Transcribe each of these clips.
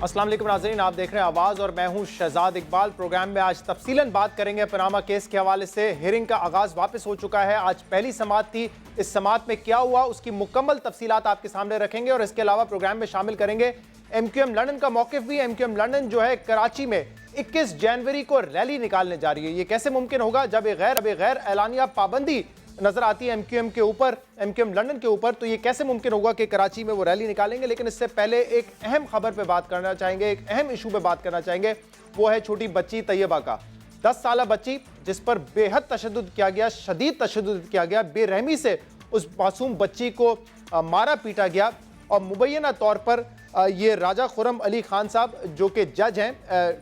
अस्सलाम वालेकुम नाज़रीन, आप देख रहे हैं आवाज़ और मैं हूं शहजाद इकबाल। प्रोग्राम में आज तफसीलन बात करेंगे पनामा केस के हवाले से। हियरिंग का आगाज़ वापस हो चुका है। आज पहली समाअत थी। इस समाअत में क्या हुआ उसकी मुकम्मल तफसीलात आपके सामने रखेंगे और इसके अलावा प्रोग्राम में शामिल करेंगे MQM लंदन का मौक़िफ़ भी। MQM लंदन जो है कराची में 21 जनवरी को रैली निकालने जा रही है। ये कैसे मुमकिन होगा जब एक गैर एलानिया पाबंदी नजर आती है MQM के ऊपर, MQM लंदन के ऊपर, तो ये कैसे मुमकिन होगा कि कराची में वो रैली निकालेंगे। लेकिन इससे पहले एक अहम खबर पे बात करना चाहेंगे, एक अहम इशू पे बात करना चाहेंगे। वो है छोटी बच्ची तैयबा का, 10 साल बच्ची जिस पर बेहद तशद्दुद किया गया, शदीद तशद्दुद किया गया। बेरहमी से उस मासूम बच्ची को मारा पीटा गया और मुबैना तौर पर ये राजा खुर्रम अली खान साहब जो कि जज हैं,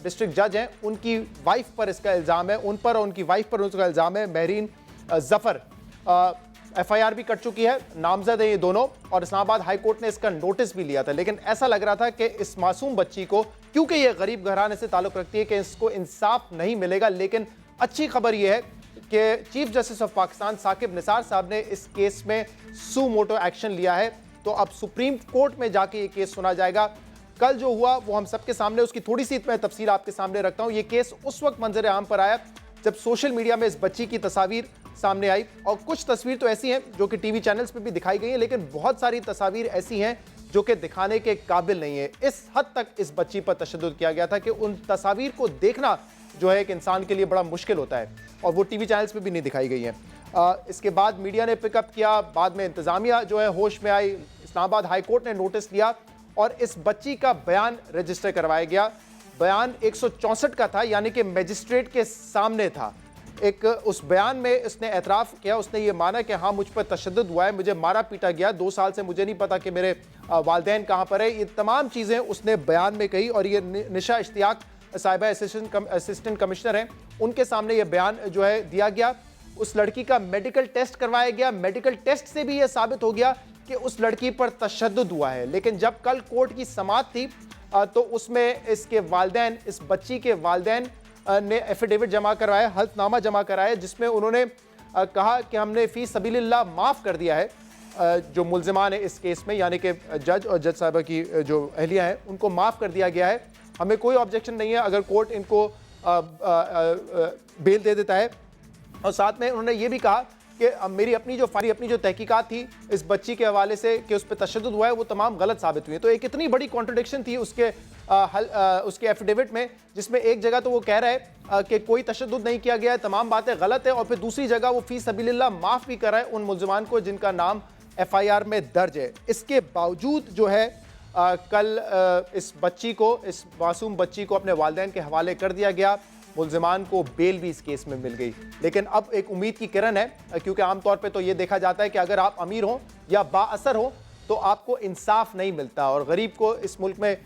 डिस्ट्रिक्ट जज हैं, उनकी वाइफ पर इसका इल्ज़ाम है, उन पर और उनकी वाइफ पर उसका इल्ज़ाम है। महरीन जफ़र FIR भी कट चुकी है, नामजद है ये दोनों, और इस्लामाबाद हाई कोर्ट ने इसका नोटिस भी लिया था। लेकिन ऐसा लग रहा था कि इस मासूम बच्ची को, क्योंकि ये गरीब घराने से ताल्लुक़ रखती है, कि इसको इंसाफ नहीं मिलेगा। लेकिन अच्छी खबर यह है कि chief justice of Pakistan Saqib Nisar साहब ने इस केस में सू मोटो एक्शन लिया है। तो अब सुप्रीम कोर्ट में जाके ये केस सुना जाएगा। कल जो हुआ वो हम सबके सामने, उसकी थोड़ी सी मैं तफसील आपके सामने रखता हूँ। ये केस उस वक्त मंजर आम पर आया जब सोशल मीडिया में इस बच्ची की तस्वीर सामने आई, और कुछ तस्वीर तो ऐसी हैं जो कि टीवी चैनल्स पे भी दिखाई गई हैं, लेकिन बहुत सारी तस्वीर ऐसी हैं जो कि दिखाने के काबिल नहीं है। इस हद तक इस बच्ची पर तशद्दुद किया गया था कि उन तस्वीर को देखना जो है एक इंसान के लिए बड़ा मुश्किल होता है, और वो टीवी चैनल्स पे भी नहीं दिखाई गई हैं। इसके बाद मीडिया ने पिकअप किया, बाद में इंतज़ामिया जो है होश में आई, इस्लामाबाद हाई कोर्ट ने नोटिस लिया और इस बच्ची का बयान रजिस्टर करवाया गया। बयान 164 का था, यानी कि मजिस्ट्रेट के सामने था। एक उस बयान में उसने एतराफ़ किया, उसने ये माना कि हाँ मुझ पर तशद्दुद हुआ है, मुझे मारा पीटा गया, 2 साल से मुझे नहीं पता कि मेरे वालिदैन कहाँ पर है। ये तमाम चीज़ें उसने बयान में कही, और ये निशा इश्तियाक साहिबा असिस्टेंट कमिश्नर हैं, उनके सामने ये बयान जो है दिया गया। उस लड़की का मेडिकल टेस्ट करवाया गया। मेडिकल टेस्ट से भी ये साबित हो गया कि उस लड़की पर तशद्दुद हुआ है। लेकिन जब कल कोर्ट की समाअत थी तो उसमें इसके वालिदैन, इस बच्ची के वालिदैन ने एफिडेविट जमा करवाया, हल्फनामा जमा कराया, जिसमें उन्होंने कहा कि हमने फ़ी सबीलिल्लाह माफ़ कर दिया है जो मुल्ज़िमान है इस केस में, यानी कि जज और जज साहिबा की जो अहलिया हैं उनको माफ़ कर दिया गया है। हमें कोई ऑब्जेक्शन नहीं है अगर कोर्ट इनको बेल दे देता है। और साथ में उन्होंने ये भी कहा कि मेरी अपनी जो तहकीकात थी इस बच्ची के हवाले से कि उस पर तशद्दुद हुआ है, वो तमाम गलत साबित हुई है। तो एक इतनी बड़ी कॉन्ट्रडिक्शन थी उसके एफिडेविट में, जिसमें एक जगह तो वो कह रहा है कि कोई तशद्दुद नहीं किया गया है, तमाम बातें गलत है, और फिर दूसरी जगह वो फ़ी सबीलिल्लाह माफ़ भी कर रहा है उन मुल्ज़िमान को जिनका नाम FIR में दर्ज है। इसके बावजूद जो है कल इस मासूम बच्ची को अपने वालिदैन के हवाले कर दिया गया। मुल्ज़िमान को बेल भी इस केस में मिल गई। लेकिन अब एक उम्मीद की किरण है, क्योंकि आमतौर पे तो ये देखा जाता है कि अगर आप अमीर हो या बाअसर हो तो आपको इंसाफ नहीं मिलता, और गरीब को इस मुल्क में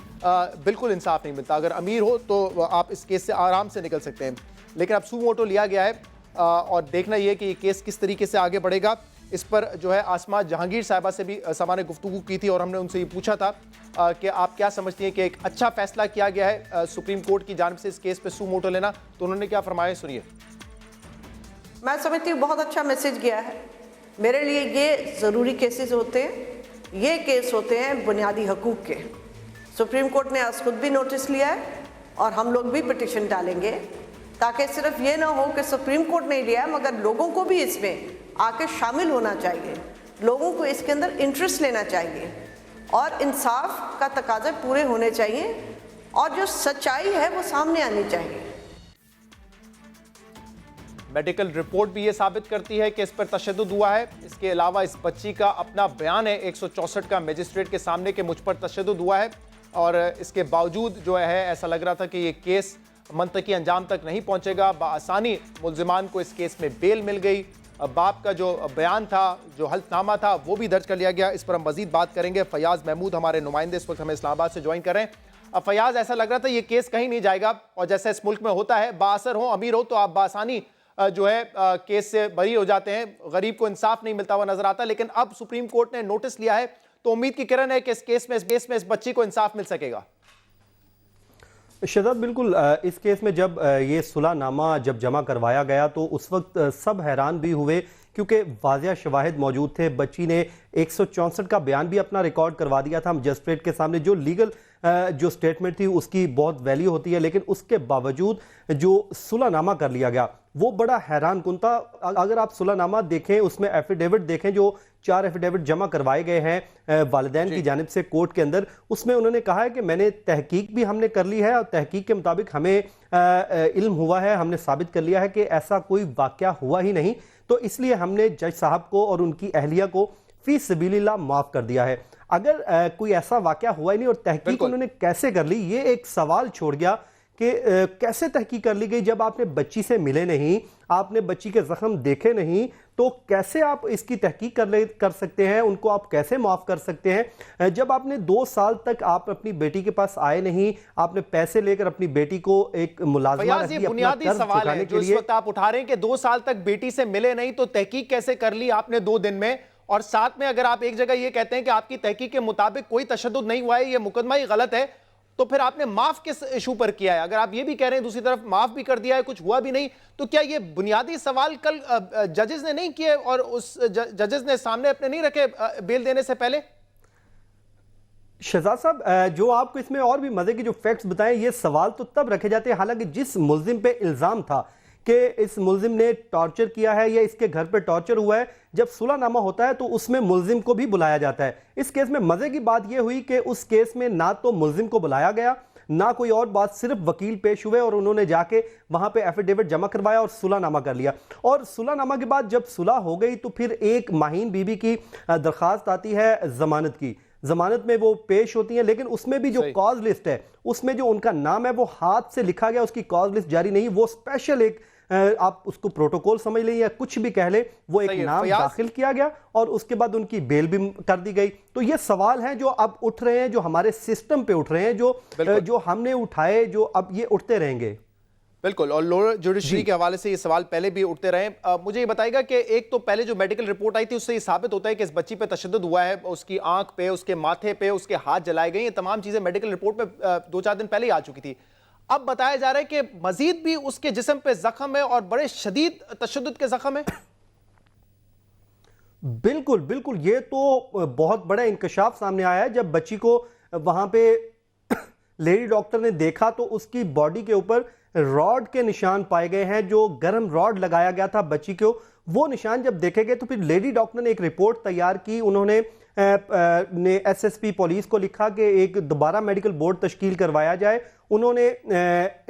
बिल्कुल इंसाफ नहीं मिलता। अगर अमीर हो तो आप इस केस से आराम से निकल सकते हैं। लेकिन अब सू मोटो लिया गया है और देखना ये कि ये केस किस तरीके से आगे बढ़ेगा। इस पर जो है आसमा जहांगीर साहिबा से भी सामान्य गुफ्तगू की थी, और हमने उनसे ये पूछा था कि आप क्या समझती हैं कि एक अच्छा फैसला किया गया है सुप्रीम कोर्ट की जानिब से इस केस पे सू मोटो लेना, तो उन्होंने क्या फरमाया, सुनिए। मैं समझती हूँ बहुत अच्छा मैसेज गया है। मेरे लिए ये ज़रूरी केसेस होते हैं, ये केस होते हैं बुनियादी हकूक़ के। सुप्रीम कोर्ट ने आज खुद भी नोटिस लिया है और हम लोग भी पिटिशन डालेंगे, ताकि सिर्फ ये ना हो कि सुप्रीम कोर्ट ने लिया है, मगर लोगों को भी इसमें आके शामिल होना चाहिए, लोगों को इसके अंदर इंटरेस्ट लेना चाहिए, और इंसाफ का तकाज़े पूरे होने चाहिए, और जो सच्चाई है वो सामने आनी चाहिए। मेडिकल रिपोर्ट भी ये साबित करती है कि इस पर तशद्दुद हुआ है। इसके अलावा इस बच्ची का अपना बयान है 164 का मजिस्ट्रेट के सामने कि मुझ पर तशद्दुद हुआ है, और इसके बावजूद जो है ऐसा लग रहा था कि ये केस मंतकी अंजाम तक नहीं पहुंचेगा। बाआसानी मुल्ज़िमान को इस केस में बेल मिल गई। बाप का जो बयान था, जो हल्फनामा था, वो भी दर्ज कर लिया गया। इस पर हम मजीद बात करेंगे। फयाज महमूद हमारे नुमाइंदे इस वक्त हमें इस्लामाबाद से ज्वाइन कर रहे हैं। अब फयाज, ऐसा लग रहा था ये केस कहीं नहीं जाएगा, और जैसा इस मुल्क में होता है, बाअसर हो अमीर हो तो आप बासानी जो है केस से बरी हो जाते हैं, गरीब को इंसाफ नहीं मिलता हुआ नजर आता। लेकिन अब सुप्रीम कोर्ट ने नोटिस लिया है, तो उम्मीद की किरण है कि इस केस में इस बच्ची को इंसाफ मिल सकेगा। शहजाद, बिल्कुल। इस केस में जब ये सुलहनामा जब जमा करवाया गया तो उस वक्त सब हैरान भी हुए, क्योंकि वाज़िया शवाहिद मौजूद थे। बच्ची ने 164 का बयान भी अपना रिकॉर्ड करवा दिया था मजिस्ट्रेट के सामने। जो लीगल जो स्टेटमेंट थी उसकी बहुत वैल्यू होती है, लेकिन उसके बावजूद जो सुलहनामा कर लिया गया वो बड़ा हैरान कुन था। अगर आप सुलहनामा देखें, उसमें एफिडेविट देखें, जो 4 एफिडेविट जमा करवाए गए हैं वालिदैन की जानिब से कोर्ट के अंदर, उसमें उन्होंने कहा है कि मैंने तहकीक भी हमने कर ली है और तहकीक के मुताबिक हमें इल्म हुआ है, हमने साबित कर लिया है कि ऐसा कोई वाकया हुआ ही नहीं, तो इसलिए हमने जज साहब को और उनकी अहलिया को फी सबीलिल्लाह माफ कर दिया है। अगर कोई ऐसा वाकया हुआ ही नहीं और तहकीक उन्होंने कैसे कर ली, ये एक सवाल छोड़ गया कि कैसे तहकीक कर ली गई जब आपने बच्ची से मिले नहीं, आपने बच्ची के जख्म देखे नहीं, तो कैसे आप इसकी तहकीक कर सकते हैं, उनको आप कैसे माफ कर सकते हैं जब आपने 2 साल तक आप अपनी बेटी के पास आए नहीं, आपने पैसे लेकर अपनी बेटी को एक मुलाजमा रखी, अपना बुनियादी कर्ज सवाल है चुकाने जो के इस लिए। वक्त आप उठा रहे हैं कि 2 साल तक बेटी से मिले नहीं तो तहकीक कैसे कर ली आपने 2 दिन में, और साथ में अगर आप एक जगह ये कहते हैं कि आपकी तहकीक के मुताबिक कोई तशद्दुद नहीं हुआ है, ये मुकदमा ही गलत है, तो फिर आपने माफ किस इशू पर किया है? अगर आप ये भी कह रहे हैं दूसरी तरफ माफ भी कर दिया है, कुछ हुआ भी नहीं, तो क्या ये बुनियादी सवाल कल जजेस ने नहीं किए और उस जजेस ने सामने अपने नहीं रखे बेल देने से पहले? शहजाद साहब, जो आपको इसमें और भी मजे की जो फैक्ट्स बताएं, ये सवाल तो तब रखे जाते हैं, हालांकि जिस मुल्जिम पे इल्जाम था कि इस मुल्जिम ने टॉर्चर किया है या इसके घर पे टॉर्चर हुआ है, जब सुलहनामा होता है तो उसमें मुल्जिम को भी बुलाया जाता है। इस केस में मजे की बात यह हुई कि उस केस में ना तो मुल्जिम को बुलाया गया, ना कोई और बात, सिर्फ वकील पेश हुए और उन्होंने जाके वहां पे एफिडेविट जमा करवाया और सुलहनामा कर लिया। और सुलहनामा के बाद जब सुलह हो गई तो फिर एक माहीन बीबी की दरखास्त आती है जमानत की। जमानत में वो पेश होती हैं, लेकिन उसमें भी जो कॉज लिस्ट है, उसमें जो उनका नाम है वो हाथ से लिखा गया, उसकी कॉज लिस्ट जारी नहीं, वो स्पेशल एक आप उसको प्रोटोकॉल समझ लें या कुछ भी कह ले, वो एक नाम दाखिल किया गया और उसके बाद उनकी बेल भी कर दी गई। तो ये सवाल हैं जो अब उठ रहे हैं, जो हमारे सिस्टम पे उठ रहे हैं, जो हमने उठाए, जो अब ये उठते रहेंगे। बिल्कुल, और लोअर जुडिशरी के हवाले से ये सवाल पहले भी उठते रहे। मुझे ये बताएगा कि एक तो पहले जो मेडिकल रिपोर्ट आई थी उससे ये साबित होता है कि इस बच्ची पे तशद्दुद हुआ है, उसकी आंख पे, उसके माथे पे, उसके हाथ जलाए गए, ये तमाम चीजें मेडिकल रिपोर्ट में 2-4 दिन पहले ही आ चुकी थी। अब बताया जा रहा है कि मजीद भी उसके जिस्म पे जख्म है और बड़े शदीद तशद्दुद के जख्म है। बिल्कुल बिल्कुल, ये तो बहुत बड़ा इंकशाफ सामने आया है। जब बच्ची को वहां पे लेडी डॉक्टर ने देखा तो उसकी बॉडी के ऊपर रॉड के निशान पाए गए हैं, जो गर्म रॉड लगाया गया था बच्ची को, वो निशान जब देखे गए तो फिर लेडी डॉक्टर ने एक रिपोर्ट तैयार की। उन्होंने एसएसपी पुलिस को लिखा कि एक दोबारा मेडिकल बोर्ड तश्कील करवाया जाए। उन्होंने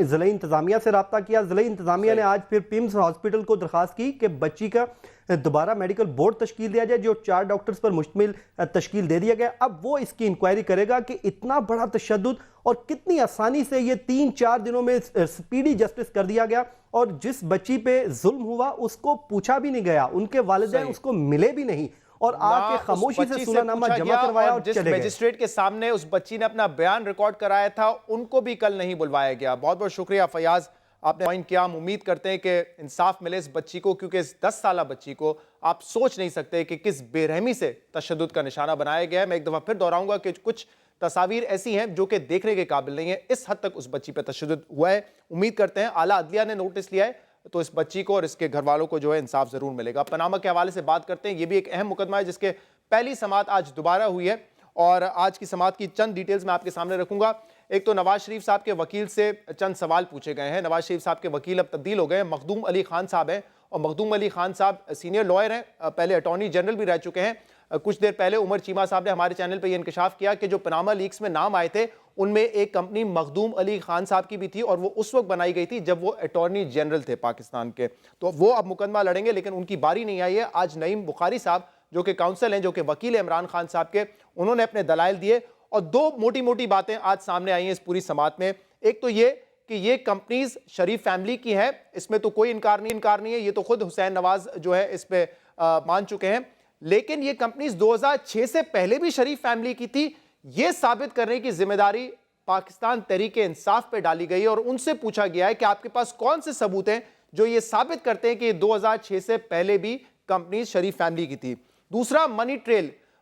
ज़िला इंतज़ामिया से रब्ता किया। ज़िला इंतज़ामिया ने आज फिर पिम्स हॉस्पिटल को दरख्वास्त की कि बच्ची का दोबारा मेडिकल बोर्ड तश्कील दिया जाए, जो 4 डॉक्टर्स पर मुश्तमिल तश्कील दे दिया गया। अब वो इसकी इंक्वायरी करेगा कि इतना बड़ा तशद्दुद और कितनी आसानी से ये 3-4 दिनों में स्पीडी जस्टिस कर दिया गया, और जिस बच्ची पे जुल्म हुआ उसको पूछा भी नहीं गया, उनके वालिदैन उसको मिले भी नहीं, और आके खामोशी से सुलहनामा जमा करवाया और जिस चले गए। मजिस्ट्रेट के सामने उस बच्ची ने अपना बयान रिकॉर्ड कराया था, उनको भी कल नहीं बुलवाया गया। बहुत बहुत शुक्रिया फयाज, आपने पॉइंट किया। हम उम्मीद करते हैं कि इंसाफ मिले इस बच्ची को, क्योंकि इस 10 साल बच्ची को आप सोच नहीं सकते कि किस बेरहमी से तशद्दुद का निशाना बनाया गया है। मैं एक दफा फिर दोहराऊंगा कि कुछ तस्वीर ऐसी हैं जो कि देखने के काबिल नहीं है। इस हद तक उस बच्ची पर तशद्दुद हुआ है। उम्मीद करते हैं आला अदलिया ने नोटिस लिया है तो इस बच्ची को और इसके घर वालों को जो है इंसाफ जरूर मिलेगा। पनामा के हवाले से बात करते हैं। ये भी एक अहम मुकदमा है जिसके पहली समाअत आज दोबारा हुई है, और आज की समाअत की चंद डिटेल्स मैं आपके सामने रखूंगा। एक तो नवाज शरीफ साहब के वकील से चंद सवाल पूछे गए हैं। नवाज शरीफ साहब के वकील अब तब्दील हो गए हैं, मखदूम अली खान साहब हैं, और मखदूम अली खान साहब सीनियर लॉयर हैं, पहले अटॉर्नी जनरल भी रह चुके हैं। कुछ देर पहले उमर चीमा साहब ने हमारे चैनल पर यह इंकशाफ किया कि जो पनामा लीक्स में नाम आए थे उनमें एक कंपनी मखदूम अली खान साहब की भी थी, और वो उस वक्त बनाई गई थी जब वो अटॉर्नी जनरल थे पाकिस्तान के। तो वो अब मुकदमा लड़ेंगे, लेकिन उनकी बारी नहीं आई है। आज नईम बुखारी साहब जो कि काउंसिल हैं, जो कि वकील इमरान खान साहब के, उन्होंने अपने दलाइल दिए, और 2 मोटी मोटी बातें आज सामने आई हैं इस पूरी समाअत में। एक तो ये कि ये कंपनीज शरीफ फैमिली की है, इसमें तो कोई इनकार नहीं है, ये तो खुद हुसैन नवाज जो है इस पे मान चुके हैं। लेकिन ये कंपनीज 2006 से पहले भी शरीफ फैमिली की थी, ये साबित करने की जिम्मेदारी पाकिस्तान तहरीक इंसाफ पे डाली गई है, और उनसे पूछा गया है कि आपके पास कौन से सबूत हैं जो ये साबित करते हैं कि 2006 से पहले भी कंपनीज शरीफ फैमिली की थी। दूसरा,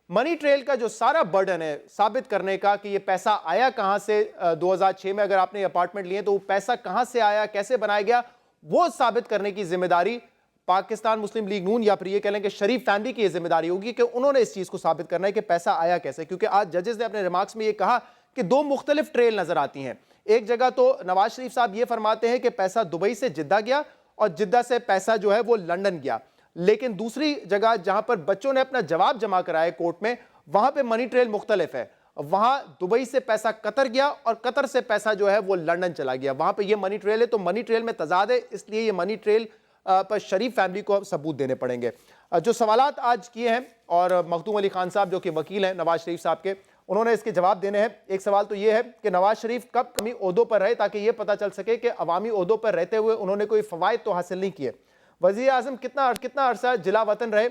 मनी ट्रेल का जो सारा बर्डन है साबित करने का कि ये पैसा आया कहां से, 2006 में अगर आपने अपार्टमेंट लिए तो वो पैसा कहां से आया, कैसे बनाया गया, वो साबित करने की जिम्मेदारी पाकिस्तान मुस्लिम लीग नून या फिर ये कह लें कि शरीफ फैमिली की जिम्मेदारी होगी कि उन्होंने इस चीज को साबित करना है कि पैसा आया कैसे। क्योंकि आज जजेस ने अपने रिमार्क्स में ये कहा कि दो मुख्तलिफ ट्रेल नजर आती हैं। एक जगह तो नवाज शरीफ साहब ये फरमाते हैं कि पैसा दुबई से जिद्दा गया और जिद्दा से पैसा जो है वो लंदन गया, लेकिन दूसरी जगह जहां पर बच्चों ने अपना जवाब जमा कराया कोर्ट में, वहां पे मनी ट्रेल मुख्तलिफ है। वहां दुबई से पैसा कतर गया और कतर से पैसा जो है वो लंदन चला गया, वहां पे ये मनी ट्रेल है। तो मनी ट्रेल में तजाद है, इसलिए ये मनी ट्रेल पर शरीफ फैमिली को सबूत देने पड़ेंगे। जो सवालात आज किए हैं, और मखदूम अली खान साहब जो कि वकील हैं नवाज शरीफ साहब के, उन्होंने इसके जवाब देने हैं। एक सवाल तो ये है कि नवाज शरीफ कब अवामी ओहदों पर रहे, ताकि ये पता चल सके कि अवामी ओहदों पर रहते हुए उन्होंने कोई फवायद तो हासिल नहीं किए। वज़ीर आज़म कितना अरसा जिला वतन रहे,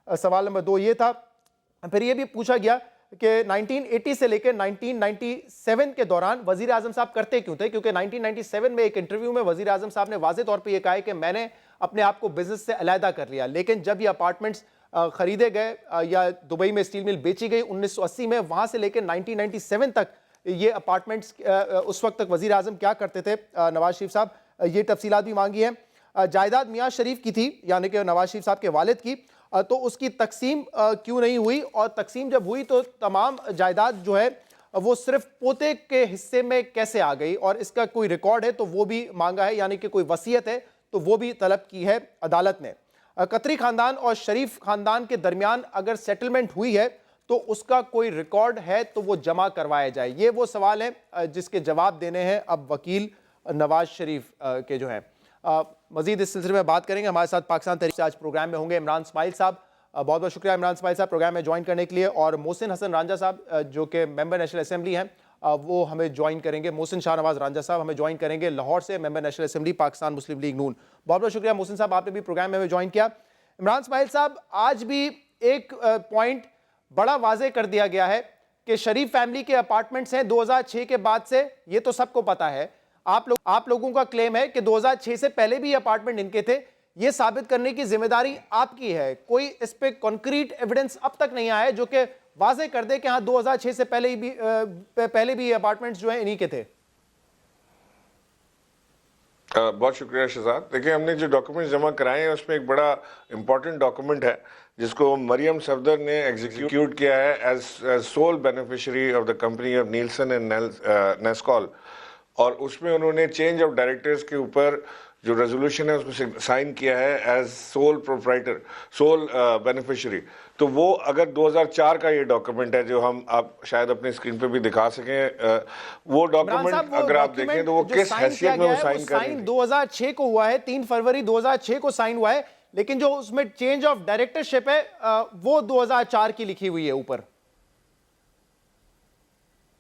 सवाल नंबर 2 ये था। फिर ये भी पूछा गया कि 1980 से लेकर 1997 के दौरान वज़ीर आज़म साहब करते क्यों थे, क्योंकि 1997 में एक इंटरव्यू में वज़ीर आज़म साहब ने वाज़े तौर पे ये कहा है कि मैंने अपने आप को बिजनेस से अलहदा कर लिया, लेकिन जब ये अपार्टमेंट्स खरीदे गए या दुबई में स्टील मिल बेची गई 1980 में, वहां से लेकर 1997 तक ये अपार्टमेंट्स, उस वक्त तक वज़ीर आज़म क्या करते थे नवाज शरीफ साहब, ये तफसीलात भी मांगी हैं। जायदाद मियाँ शरीफ की थी, यानी कि नवाज शरीफ साहब के वालिद की, तो उसकी तकसीम क्यों नहीं हुई, और तकसीम जब हुई तो तमाम जायदाद जो है वो सिर्फ पोते के हिस्से में कैसे आ गई, और इसका कोई रिकॉर्ड है तो वो भी मांगा है, यानी कि कोई वसीयत है तो वो भी तलब की है अदालत ने। कतरी खानदान और शरीफ खानदान के दरमियान अगर सेटलमेंट हुई है तो उसका कोई रिकॉर्ड है तो वो जमा करवाया जाए। ये वो सवाल है जिसके जवाब देने हैं अब वकील नवाज शरीफ के जो हैं। मजीद इस सिलसिले में बात करेंगे। हमारे साथ पाकिस्तान तहरीक से आज प्रोग्राम में होंगे इमरान इस्माइल साहब। बहुत बहुत शुक्रिया इमरान इस्माइल साहब प्रोग्राम में ज्वाइन करने के लिए, और मोहसिन हसन रांझा साहब जो कि मेंबर नेशनल असेंबली हैं, वो हमें ज्वाइन करेंगे। मोहसिन शाहनवाज रांझा साहब हमें ज्वाइन करेंगे लाहौर से, मेंबर नेशनल असेंबली पाकिस्तान मुस्लिम लीग नून। बहुत बहुत शुक्रिया मोहसिन साहब, आपने भी प्रोग्राम में हमें ज्वाइन किया। इमरान इस्माइल साहब, आज भी एक पॉइंट बड़ा वाजे कर दिया गया है कि शरीफ फैमिली के अपार्टमेंट्स हैं 2006 के बाद से, ये तो सबको पता है। आप लोगों का क्लेम है कि 2006 से पहले भी अपार्टमेंट इनके थे। ये साबित करने की जिम्मेदारी आपकी है। कोई इस पे कॉन्क्रीट एविडेंस अब तक नहीं आया है जो कि वाजे कर दे कि हाँ 2006 से पहले भी अपार्टमेंट्स जो हैं इन्हीं के थे। बहुत शुक्रिया शहजाद। देखिए, हमने जो डॉक्यूमेंट्स जमा कराए हैं उसमें एक बड़ा इंपॉर्टेंट डॉक्यूमेंट है जिसको मरियम सफदर ने एग्जीक्यूट किया है as sole beneficiary of the company of Nielsen and नेस्कॉल, और उसमें उन्होंने चेंज ऑफ डायरेक्टर्स के ऊपर जो रेजोल्यूशन है उसको साइन किया है as sole proprietor, sole beneficiary. तो वो अगर 2004 का ये डॉक्यूमेंट है जो हम आप शायद अपनी स्क्रीन पे भी दिखा सकें, वो डॉक्यूमेंट अगर आप देखें तो वो किस हैसियत में वो साइन कर रहे हैं। 2006 को हुआ है, 3 फरवरी 2006 को साइन हुआ है, लेकिन जो उसमें चेंज ऑफ डायरेक्टरशिप है वो 2004 की लिखी हुई है ऊपर।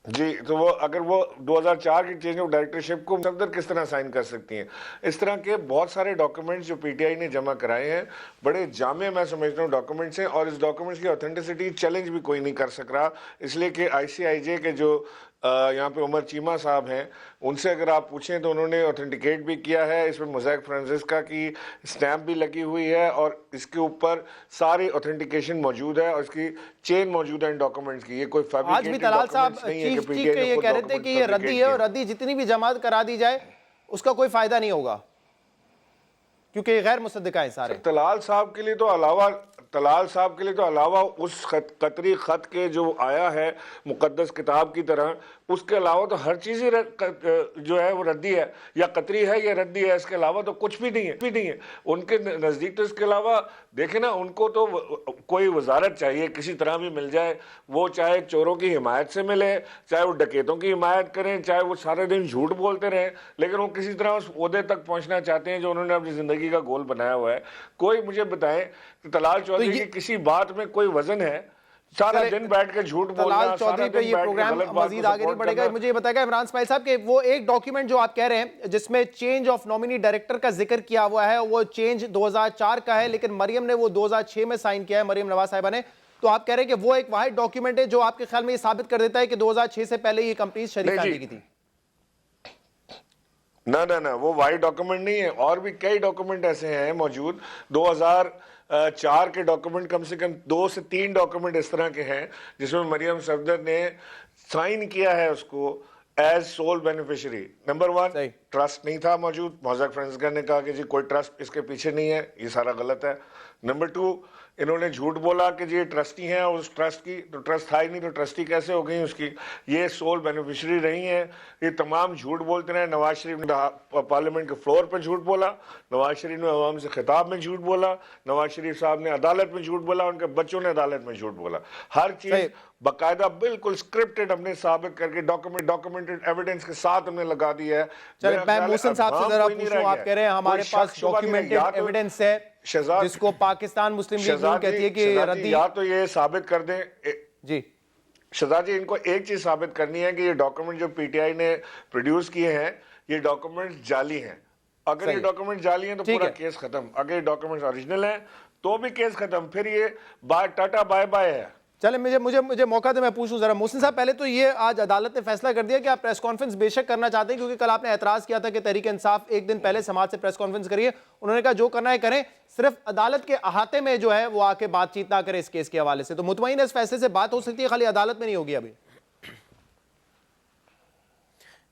जी, तो वो अगर वो 2004 की चेंज ऑफ डायरेक्टरशिप को सफदर किस तरह साइन कर सकती हैं? इस तरह के बहुत सारे डॉक्यूमेंट्स जो पीटीआई ने जमा कराए हैं, बड़े जामे मैं समझता हूँ डॉक्यूमेंट्स हैं, और इस डॉक्यूमेंट्स की ऑथेंटिसिटी चैलेंज भी कोई नहीं कर सक रहा, इसलिए कि आईसीआईजे के जो यहाँ पे उमर चीमा साहब हैं, उनसे अगर आप पूछें तो उन्होंने ऑथेंटिकेट भी किया है। इसमें मोज़ैक फ्रांसिस्का की स्टैंप भी लगी हुई है और इसके ऊपर सारी ऑथेंटिकेशन मौजूद है और इसकी चेन मौजूद है इन डॉक्यूमेंट्स की। ये कोई आज भी तलाल साहब चीफ ये कह रहे थे कि ये रद्दी है और रद्दी जितनी भी जमात करा दी जाए उसका कोई फायदा नहीं होगा क्योंकि ये गैर मुसद्दिका है सारे। तलाल साहब के लिए तो अलावा उस कतरी खत के जो आया है मुकद्दस किताब की तरह, उसके अलावा तो हर चीज़ ही जो है वो रद्दी है, या कतरी है या रद्दी है, इसके अलावा तो कुछ भी नहीं है उनके नज़दीक। तो इसके अलावा देखें ना, उनको तो कोई वजारत चाहिए, किसी तरह भी मिल जाए, वो चाहे चोरों की हिमायत से मिले, चाहे वो डकैतों की हिमायत करें, चाहे वो सारे दिन झूठ बोलते रहें, लेकिन वो किसी तरह उस ओहदे तक पहुंचना चाहते हैं जो उन्होंने अपनी ज़िंदगी का गोल बनाया हुआ है। कोई मुझे बताएं कि तलाल चौधरी की किसी बात में कोई वजन है? सारा दिन बैठ के झूठ बोलना, तलाल चौधरी पे ये प्रोग्राम मजीद आगे नहीं बढ़ेगा। मुझे ये बताएगा इमरान इस्माइल साहब कि वो एक डॉक्यूमेंट जो आप कह रहे हैं जिसमें चेंज ऑफ नॉमिनी डायरेक्टर का जिक्र किया हुआ है, वो चेंज 2004 का है, लेकिन मरियम ने वो 2006 में साइन किया है, मरियम नवाज साहिबा ने। तो आप कह रहे हैं कि वो एक वाहिद डॉक्यूमेंट है जो आपके ख्याल में ये साबित कर देता है कि 2006 से पहले ये कंपनी शरीफ फैमिली की थी? ना, वो वाइड डॉक्यूमेंट नहीं है, और भी कई डॉक्यूमेंट ऐसे हैं मौजूद। 2004 के डॉक्यूमेंट कम से कम 2 से 3 डॉक्यूमेंट इस तरह के हैं जिसमें मरियम सफदर ने साइन किया है उसको as sole beneficiary. Number 1, trust नहीं था मौजूद। मोज़ैक फ्रांसिस्का ने कहा कि जी कोई ट्रस्ट इसके पीछे नहीं है, ये सारा गलत है। नंबर 2, इन्होंने झूठ बोला कि जी ये ट्रस्टी हैं, उस ट्रस्ट की तो ट्रस्ट था ही नहीं, तो ट्रस्टी कैसे हो गई उसकी? ये सोल बेनिफिशियरी रही हैं। ये तमाम झूठ बोलते रहे। नवाज शरीफ ने पार्लियामेंट के फ्लोर पर झूठ बोला, नवाज शरीफ ने अवाम से खिताब में झूठ बोला, नवाज शरीफ साहब ने अदालत में झूठ बोला, उनके बच्चों ने अदालत में झूठ बोला। हर चीज बाकायदा बिल्कुल स्क्रिप्टेड हमने साबित करके डॉक्यूमेंटेड एविडेंस के साथ हमने लगा दी है। चलिए मैं मोहसिन साहब से जरा पूछूं, आप कह रहे हैं हमारे पास डॉक्यूमेंटेड एविडेंस है जिसको पाकिस्तान मुस्लिम लीग नून कहती है कि रद्दी, या तो ये साबित कर दें जी शहजाद जी, इनको एक चीज साबित करनी है कि ये डॉक्यूमेंट जो पीटीआई ने प्रोड्यूस किए हैं ये डॉक्यूमेंट जाली हैं। अगर ये डॉक्यूमेंट जाली हैं तो पूरा केस खत्म। अगर ये डॉक्यूमेंट ओरिजिनल है तो भी केस खत्म, फिर ये टाटा बाय बाय है। चले मुझे मौका दे, मैं पूछूं जरा मोहसिन साहब, पहले तो ये आज अदालत ने फैसला कर दिया कि आप प्रेस कॉन्फ्रेंस बेशक करना चाहते हैं, क्योंकि कल आपने एतराज किया था कि तहरीक इंसाफ एक दिन पहले समाज से प्रेस कॉन्फ्रेंस करिए। उन्होंने कहा जो करना है करें, सिर्फ अदालत के अहाते में जो है वो आके बातचीत ना करे इस केस के हवाले से। तो मुतमईन इस फैसले से बात हो सकती है, खाली अदालत में नहीं होगी अभी?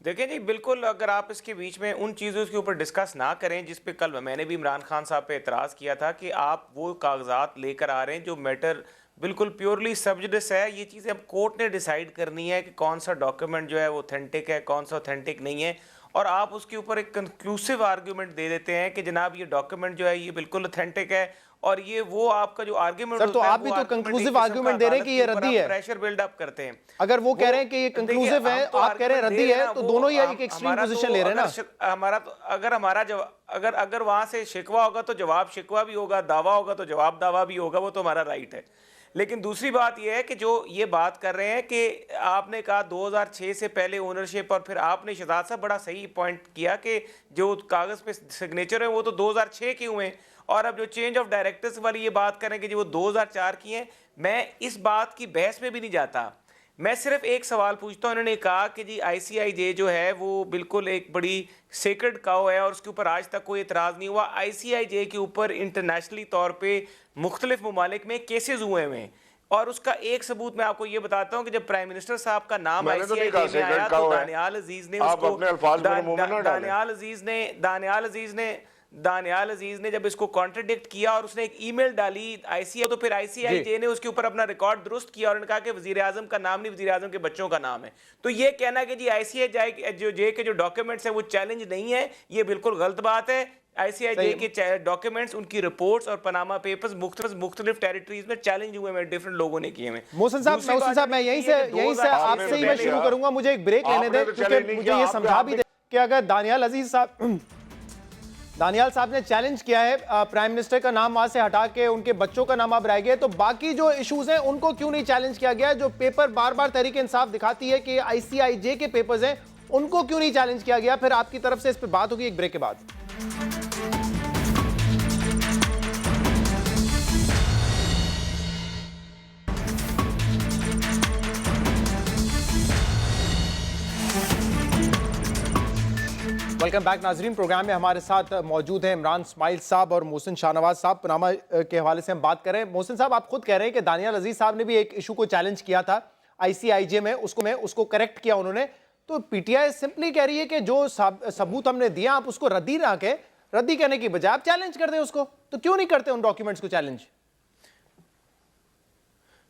देखें जी, बिल्कुल अगर आप इसके बीच में उन चीज़ों के ऊपर डिस्कस ना करें जिस पे कल मैंने भी इमरान खान साहब पे एतराज़ किया था कि आप वो कागजात लेकर आ रहे हैं जो मैटर बिल्कुल प्योरली सब्जुडिस है। ये चीज़ें अब कोर्ट ने डिसाइड करनी है कि कौन सा डॉक्यूमेंट जो है वो ऑथेंटिक है, कौन सा ऑथेंटिक नहीं है, और आप उसके ऊपर एक कंक्लूसिव आर्ग्यूमेंट दे देते हैं कि जनाब ये डॉक्यूमेंट जो है ये बिल्कुल ऑथेंटिक है, और ये वो आपका जो आर्ग्यूमेंट सर, तो आप भी तो कंक्लूसिव आर्ग्यूमेंट दे रहे हैं कि ये रद्दी है। प्रेशर बिल्डअप करते हैं। अगर वो कह रहे हैं कि ये कंक्लूसिव है, आप कह रहे हैं रद्दी है, तो दोनों ही एक एक्सट्रीम पोजीशन ले रहे हैं ना। हमारा तो अगर हमारा अगर वहां से शिकवा होगा तो जवाब शिकवा भी होगा, दावा होगा तो जवाब दावा भी होगा, वो तो हमारा राइट है। लेकिन दूसरी बात यह है कि जो ये बात कर रहे हैं कि आपने कहा 2006 से पहले ओनरशिप, और फिर आपने शहजाद साहब बड़ा सही पॉइंट किया कि जो कागज पे सिग्नेचर है वो तो 2006 के हुए हैं, और अब जो चेंज ऑफ डायरेक्टर्स वाली ये बात करें कि जी वो 2004 की हैं। मैं इस बात की बहस में भी नहीं जाता, मैं सिर्फ एक सवाल पूछता हूँ। उन्होंने कहा कि जी ICIJ जो है वो बिल्कुल एक बड़ी सेक्रेड काउ है और उसके ऊपर आज तक कोई एतराज़ नहीं हुआ। ICIJ के ऊपर इंटरनेशनली तौर पे मुख्तलिफ ममालिक में केसेस हुए हैं, और उसका एक सबूत मैं आपको ये बताता हूँ कि जब प्राइम मिनिस्टर साहब का नाम ICIJ में आया तो दानियाल अजीज ने उसको दानियाल अजीज ने जब इसको कॉन्ट्रडिक्ट किया और उसने एक ईमेल डाली ICIJ, तो फिर ICIJ ने उसके ऊपर अपना रिकॉर्ड दुरुस्त किया और उन्होंने कहा कि वजीर आजम का नाम नहीं, वजीर आजम के बच्चों का नाम है। तो ये कहना कि जी ICIJ के जो डॉक्यूमेंट्स है वो चैलेंज नहीं है, ये बिल्कुल गलत बात है। ICIJ के डॉक्यूमेंट्स, उनकी रिपोर्ट्स और पनामा पेपर्स मुख्तलिफ टेरिटरीज में चैलेंज हुए हैं, डिफरेंट लोगों ने किए हैं। मोहसिन साहब मैं यहीं से आपसे ही मैं शुरू करूंगा। मुझे एक ब्रेक लेने दें, क्योंकि मुझे ये समझा भी दे कि अगर दानियाल साहब ने चैलेंज किया है प्राइम मिनिस्टर का नाम वहां से हटा के उनके बच्चों का नाम अब रह गया, तो बाकी जो इश्यूज हैं उनको क्यों नहीं चैलेंज किया गया? जो पेपर बार बार तहरीक इंसाफ दिखाती है कि ICIJ के पेपर्स हैं, उनको क्यों नहीं चैलेंज किया गया? फिर आपकी तरफ से इस पर बात होगी एक ब्रेक के बाद। वेलकम बैक नाजरीन। प्रोग्राम में हमारे साथ मौजूद हैं इमरान इस्माइल साहब और मोहसिन शाहनवाज साहब। पनामा के हवाले से हम बात कर रहे हैं। मोहसिन साहब, आप खुद कह रहे हैं कि दानियाल अजीज साहब ने भी एक इशू को चैलेंज किया था ICIJ में, उसको करेक्ट किया उन्होंने। तो PTI सिंपली कह रही है कि जो सबूत हमने दिया आप उसको रद्दी कहने की बजाय आप चैलेंज कर दें उसको। तो क्यों नहीं करते उन डॉक्यूमेंट्स को चैलेंज?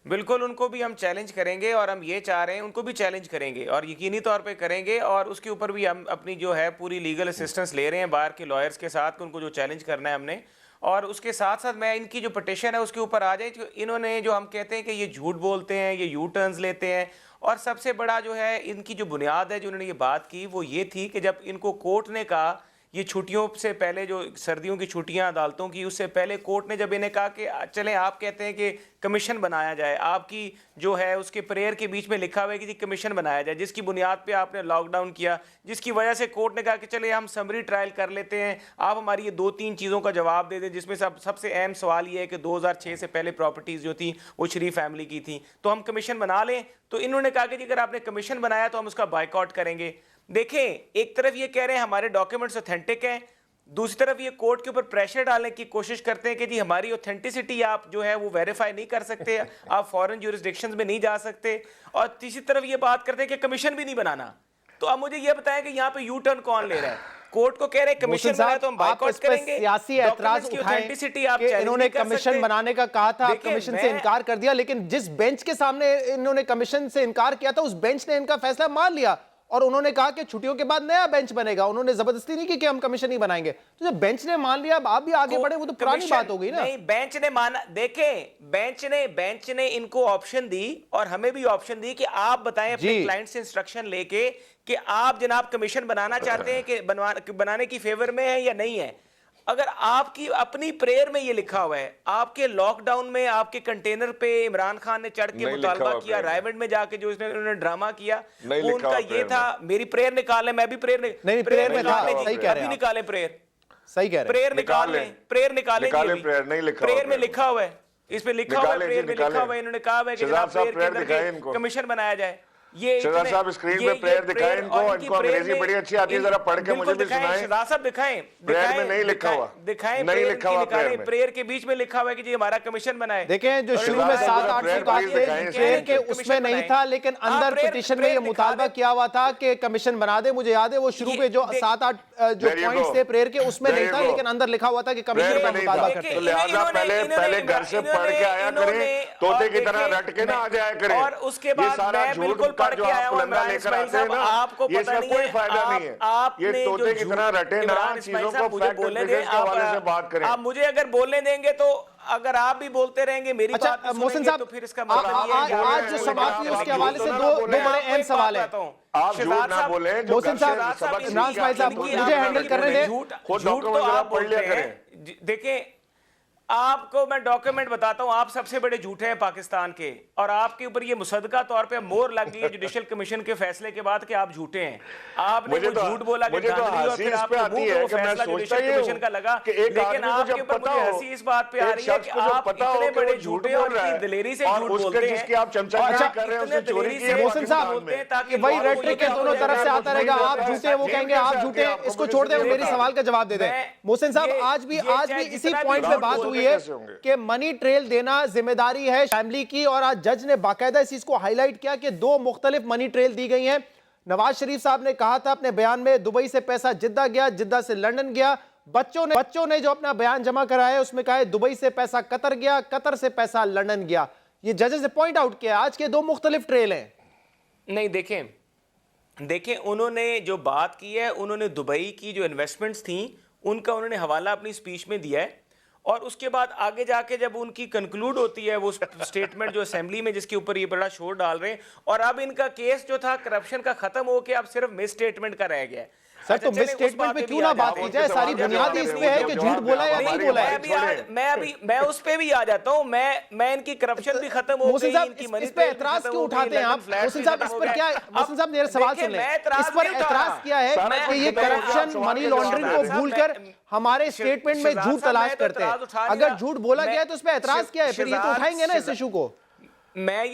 बिल्कुल, उनको भी हम चैलेंज करेंगे और हम ये चाह रहे हैं उनको भी चैलेंज करेंगे और यकीनी तौर पे करेंगे, और उसके ऊपर भी हम अपनी जो है पूरी लीगल असिस्टेंस ले रहे हैं बाहर के लॉयर्स के साथ कि उनको जो चैलेंज करना है हमने। और उसके साथ साथ मैं इनकी जो पिटीशन है उसके ऊपर आ जाए, इन्होंने जो हम कहते हैं कि ये झूठ बोलते हैं, ये यू टर्न्स लेते हैं, और सबसे बड़ा जो है इनकी जो बुनियाद है जो उन्होंने ये बात की वो ये थी कि जब इनको कोर्ट ने कहा ये छुट्टियों से पहले, जो सर्दियों की छुट्टियां अदालतों की, उससे पहले कोर्ट ने जब इन्हें कहा कि चलें आप कहते हैं कि कमीशन बनाया जाए, आपकी जो है उसके प्रेयर के बीच में लिखा हुआ है कि कमीशन बनाया जाए, जिसकी बुनियाद पे आपने लॉकडाउन किया, जिसकी वजह से कोर्ट ने कहा कि चले हम समरी ट्रायल कर लेते हैं, आप हमारी ये 2-3 चीज़ों का जवाब दे दें, जिसमें सबसे अहम सवाल ये है कि 2006 से पहले प्रॉपर्टीज़ जो थी वो शरीफ फैमिली की थी, तो हम कमीशन बना लें। तो इन्होंने कहा कि अगर आपने कमीशन बनाया तो हम उसका बाइकआउट करेंगे। देखें, एक तरफ ये कह रहे हैं हमारे डॉक्यूमेंट्स ऑथेंटिक हैं, दूसरी तरफ ये कोर्ट के ऊपर प्रेशर डालने की कोशिश करते हैं कि जी हमारी ऑथेंटिसिटी आप जो है वो वेरीफाई नहीं कर सकते, आप फॉरेन ज्यूरिसडिक्शंस में नहीं जा सकते, और तीसरी तरफ ये बात करते हैं कि कमीशन भी नहीं बनाना। तो अब मुझे ये बताएं कि यहाँ पे यू टर्न कौन ले रहा है? कोर्ट को कह रहे हैं कमीशन मोहसिन बनाए तो हम साहब, आप बाइकॉट इस पे करेंगे। सियासी ऐतराज Documents की उठाएं authenticity आप कि challenge इन्होंने नहीं कर कमीशन सकते। बनाने का कहा था, आप देखिए, कमीशन से मैं- इनकार कर दिया, लेकिन जिस बेंच के सामने इन्होंने कमीशन से इनकार किया था उस बेंच ने इनका फैसला मान लिया और उन्होंने कहा कि छुट्टियों के बाद नया बेंच बनेगा। उन्होंने जबरदस्ती नहीं की कि हम कमीशन नहीं बनाएंगे। तो जब बेंच ने मान लिया, अब आप भी आगे बढ़े, वो तो पुरानी कमीशन- बात हो गई ना। नहीं, बेंच ने माना। देखें, बेंच ने इनको ऑप्शन दी और हमें भी ऑप्शन दी कि आप बताएं अपने जी। क्लाइंट से इंस्ट्रक्शन लेके कि आप जनाब कमीशन बनाना चाहते हैं कि बनाने की फेवर में है या नहीं है। अगर आपकी अपनी प्रेयर में ये लिखा हुआ है, आपके लॉकडाउन में आपके कंटेनर पे इमरान खान ने चढ़ के नहीं मुतालबा लिखा हुआ किया, प्रेयर में। रायगंज में जाके जो उन्होंने ड्रामा किया, नहीं वो लिखा उनका हुआ ये प्रेयर था। मेरी प्रेयर निकालें, मैं भी प्रेयर नहीं, प्रेयर में था, निकालें जी, सही कह रहे हैं अभी आप। निकालें प्रेयर, सही कह रहे हैं। प्रेयर निकाल निकाल लें। लें, प्रेयर निकालें जी निकालें अभी। प्रेयर, नहीं लिखा हुआ प्रेयर में प्रेयर। लिखा हुआ है, इस पे लिखा हुआ है, निकालें जी, प्रेयर में लिखा निकालें। हुआ है, इन्होंने कहा हुआ है कि शहजाद जनाब साहब, प्रेयर के प्रेयर अंदर दिखाएं के इनको। कमीशन बनाया जाए। ये शहजाद इतने- साहब, स्क्रीन ये पे प्रेयर दिखाएं प्रेयर इनको, और इनकी इनको प्रेयर अंग्रेजी में- बड़ी अच्छी आती है, जरा पढ़ के बिल्कुल मुझे भी दिखाएं, सुनाएं। शहजाद साहब दिखाएं, प्रेयर में नहीं लिखा हुआ। दिखाएं, नहीं प्रेयर लिखा की हुआ निकालें, प्रेयर में। प्रेयर के बीच में लिखा हुआ है कि जी हमारा कमीशन बनाए। देखें, जो और शुरू में शहजाद साहब 7-8 प्रेयर की बात प्लीज थी, दिखाएं प्रेयर के कमीशन उसमें नहीं बनाए। था, लेकिन हाँ, अंदर प्रेयर- पिटीशन में प्रेयर ये दिखा मुतालबा दे। किया हुआ था कि कमीशन बना दे। मुझे याद है वो शुरू के जो 7-8 जो There you पॉइंट्स go. थे प्रेयर के, उसमें There नहीं you था, go. लेकिन अंदर लिखा हुआ था कि कमीशन प्रेयर का में नहीं मुतालबा था, करते तो हैं। लिहाजा पहले घर से पढ़ के आया करें, तोते की तरह रट के ना आ जाया करें। और उसके बाद ये सारा मैं झूठ बिल्कुल का पढ़ जो के आया आप हूं, पुलंदा इमरान लेकर इस्माइल आते हैं साहब, ना, आपको ये पता इसका नहीं कोई है। फायदा नहीं है। आपने ये जो तोते की झूठ- तरह रटे ना, इमरान चीजों इस्माइल को साहब, मुझे फैक्ट बोलने फिगर्स दें, के हवाले से बात करें। आप मुझे अगर बोलने देंगे तो अगर आप भी बोलते रहेंगे, मेरी अच्छा, बात नहीं मोहसिन सुनेंगे, साहब, तो फिर इसका मतलब ये है कि आज आप जो बोल समाप्त रहे हुई हैं। उसके हवाले से झूठ दो ना बोलें। बड़े अहम सवाल हैं। आप झूठ ना बोलें, जो मोहसिन घर से साहब, सबक सीख इमरान के इस्माइल साहब, आते हैं, मुझे हैंडल करने दें। झूठ खुद झूठ तो डॉक्यूमेंट जरा आप पढ़ लिया बोलते हैं। देखें, आपको मैं डॉक्यूमेंट बताता हूं, आप सबसे बड़े झूठे हैं पाकिस्तान के, और आपके ऊपर ये मुसद्दका तौर पे मोहर लग गई है जुडिशियल कमीशन के फैसले के बाद कि आप झूठे हैं। आपने मुझे वो तो- झूठ बोला कि मुझे तो धांधली, और हंसी फिर इस पे आपके आती मुंह है पे वो कि मैं फैसला सोचता जुडिशियल ये हूं कमीशन का लगा, कि एक लेकिन आदमी को आपके जब ऊपर पता मुझे हो, हंसी इस बात पे आ एक रही है शख्स कि को जब आप पता हो इतने कि बड़े वो झूठ झूठे और बोल रहा इतनी है, दिलेरी से और झूठ उसके बोलते हैं, जिसकी आप चमचागिरी और कर रहे हैं, इतने उसने चोरी दिलेरी की है से मोहसिन साहब, बोलते हैं ताकि वही लोगों को रेटरिक ये के दोनों पता तरफ से चले आता रहेगा। आप झूठे, वो कहेंगे आप झूठे, इसको छोड़ दें, मेरे सवाल का जवाब दे दें। मोहसिन साहब, आज भी इसी पॉइंट पे बात हुई है कि मनी ट्रेल देना जिम्मेदारी है फैमिली की, और आज जज ने बाकायदा इस चीज को हाईलाइट किया कि 2 मुख्तलिफ मनी ट्रेल दी गई हैं। नवाज शरीफ साहब ने कहा था अपने बयान में, दुबई से पैसा जिद्दा गया, जिद्दा से लंदन गया। बच्चों ने जो अपना बयान जमा कराया है उसमें कहा है दुबई से पैसा कतर गया, कतर से पैसा लंदन गया। ये जजेस ने पॉइंट आउट किया। आज के 2 मुख्तलिफ ट्रेल हैं। नहीं, देखें उन्होंने जो बात की है, उन्होंने दुबई की जो इन्वेस्टमेंट्स थी उनका उन्होंने हवाला अपनी स्पीच में दिया है, और उसके बाद आगे जाके जब उनकी कंक्लूड होती है वो स्टेटमेंट जो असेंबली में, जिसके ऊपर ये बड़ा शोर डाल रहे हैं, और अब इनका केस जो था करप्शन का खत्म होकर अब सिर्फ मिस स्टेटमेंट का रह गया है। सर, तो मिस स्टेटमेंट पे क्यों ना बात की जाए? सारी बुनियादी इस पे है कि झूठ बोला या नहीं बोला है। मैं उस पे भी आ जाता हूं। मैं इनकी करप्शन भी खत्म हो गई, इनकी मनी इस पे एतराज क्यों उठाते हैं आप? मोहसिन साहब, इस पर क्या, मोहसिन साहब मेरा सवाल सुन लें, इस पर एतराज किया है कि ये करप्शन, मनी लॉन्ड्रिंग को भूलकर हमारे स्टेटमेंट में झूठ तलाश करते हैं। अगर झूठ बोला गया है तो उस पर एतराज किया है, फिर ये तो उठाएंगे ना इस इशू को। मैं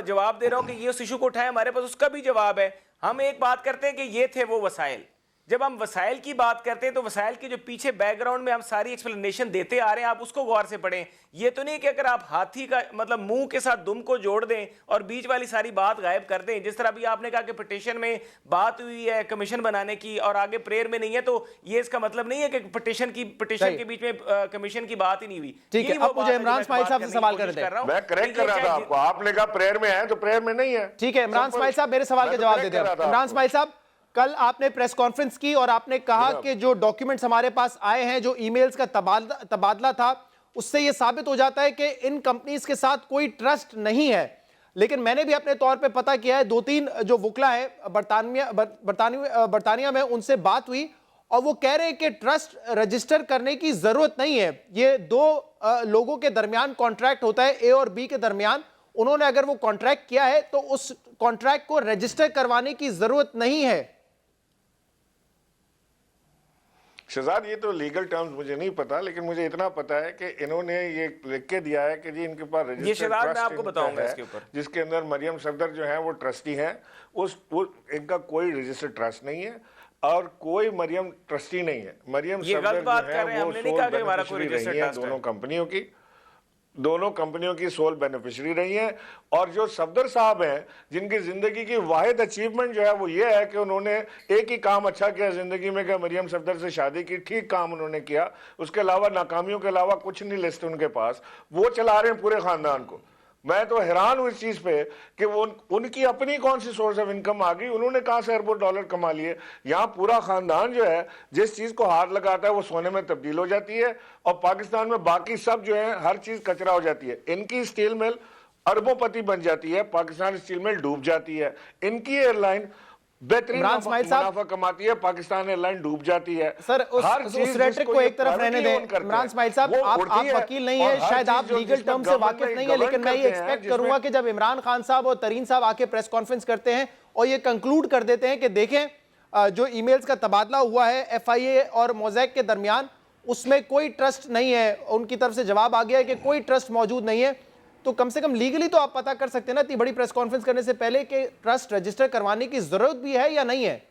जवाब दे रहा हूं कि ये उस इशू को उठाए, हमारे पास उसका भी जवाब है। हम एक बात करते हैं कि ये थे वो वसाइल। जब हम वसाइल की बात करते हैं तो वसाइल के जो पीछे बैकग्राउंड में हम सारी एक्सप्लेनेशन देते आ रहे हैं, आप उसको गौर से पढ़ें। ये तो नहीं कि अगर आप हाथी का मतलब मुंह के साथ दुम को जोड़ दें और बीच वाली सारी बात गायब कर दें, जिस तरह अभी आपने कहा कि पिटीशन में बात हुई है कमीशन बनाने की और आगे प्रेयर में नहीं है, तो ये इसका मतलब नहीं है कि पिटीशन के बीच में कमीशन की बात ही नहीं हुई। ठीक है, अब मुझे इमरान इस्माइल साहब से सवाल कर दें। मैं करेक्ट कर रहा था आपको, आपने कहा प्रेयर में है तो प्रेयर में नहीं है। ठीक है, इमरान इस्माइल साहब मेरे सवाल का जवाब दे दें। इमरान इस्माइल साहब, कल आपने प्रेस कॉन्फ्रेंस की और आपने कहा कि जो डॉक्यूमेंट्स हमारे पास आए हैं, जो ईमेल्स का तबादला था, उससे यह साबित हो जाता है कि इन कंपनीज के साथ कोई ट्रस्ट नहीं है। लेकिन मैंने भी अपने तौर पे पता किया है, 2-3 जो वकला है बरतानिया में, उनसे बात हुई और वो कह रहे हैं कि ट्रस्ट रजिस्टर करने की जरूरत नहीं है। ये 2 लोगों के दरमियान कॉन्ट्रैक्ट होता है, ए और बी के दरमियान। उन्होंने अगर वो कॉन्ट्रैक्ट किया है तो उस कॉन्ट्रैक्ट को रजिस्टर करवाने की जरूरत नहीं है। शहजाद, ये तो लीगल टर्म्स मुझे नहीं पता, लेकिन मुझे इतना पता है कि इन्होंने ये लिख के दिया है कि जी इनके पास रजिस्टर्ड मैं ट्रस्ट आपको बताऊंगा इसके ऊपर, जिसके अंदर मरियम सफदर जो है वो ट्रस्टी हैं। इनका कोई रजिस्टर्ड ट्रस्ट नहीं है और कोई मरियम ट्रस्टी नहीं है। मरियम सफदर जो है वो सोल बेनिफिशियरी रही है दोनों कंपनियों की। दोनों कंपनियों की सोल बेनिफिशियरी रही हैं। और जो सफदर साहब हैं, जिनकी जिंदगी की वाहिद अचीवमेंट जो है वो ये है कि उन्होंने एक ही काम अच्छा किया जिंदगी में कि मरियम सफदर से शादी की, ठीक काम उन्होंने किया, उसके अलावा नाकामियों के अलावा कुछ नहीं लिस्ट उनके पास, वो चला रहे हैं पूरे खानदान को। मैं तो हैरान हूं इस चीज पे कि वो उनकी अपनी कौन सी सोर्स ऑफ इनकम आ गई, उन्होंने कहां से अरबों डॉलर कमा लिए। यहाँ पूरा खानदान जो है जिस चीज को हाथ लगाता है वो सोने में तब्दील हो जाती है, और पाकिस्तान में बाकी सब जो है हर चीज कचरा हो जाती है। इनकी स्टील मिल अरबोंपति बन जाती है, पाकिस्तान स्टील मिल डूब जाती है। इनकी एयरलाइन बेहतरीन मुनाफा कमाती है, पाकिस्तान एयरलाइन डूब जाती है। सर उस रेटरिक को एक तरफ रहने दें। इमरान इस्माइल साहब, आप वकील नहीं है, शायद आप लीगल टर्म से वाकिफ नहीं है, लेकिन मैं ये एक्सपेक्ट करूंगा कि जब इमरान खान साहब और तरीन साहब आके प्रेस कॉन्फ्रेंस करते हैं और ये कंक्लूड कर देते हैं कि देखें जो ईमेल्स का तबादला हुआ है FIA और मोज़ैक के दरमियान, उसमें कोई ट्रस्ट नहीं है, उनकी तरफ से जवाब आ गया है कि कोई ट्रस्ट मौजूद नहीं है, तो कम से कम लीगली तो आप पता कर सकते हैं ना इतनी बड़ी प्रेस कॉन्फ्रेंस करने से पहले कि ट्रस्ट रजिस्टर करवाने की जरूरत भी है या नहीं है।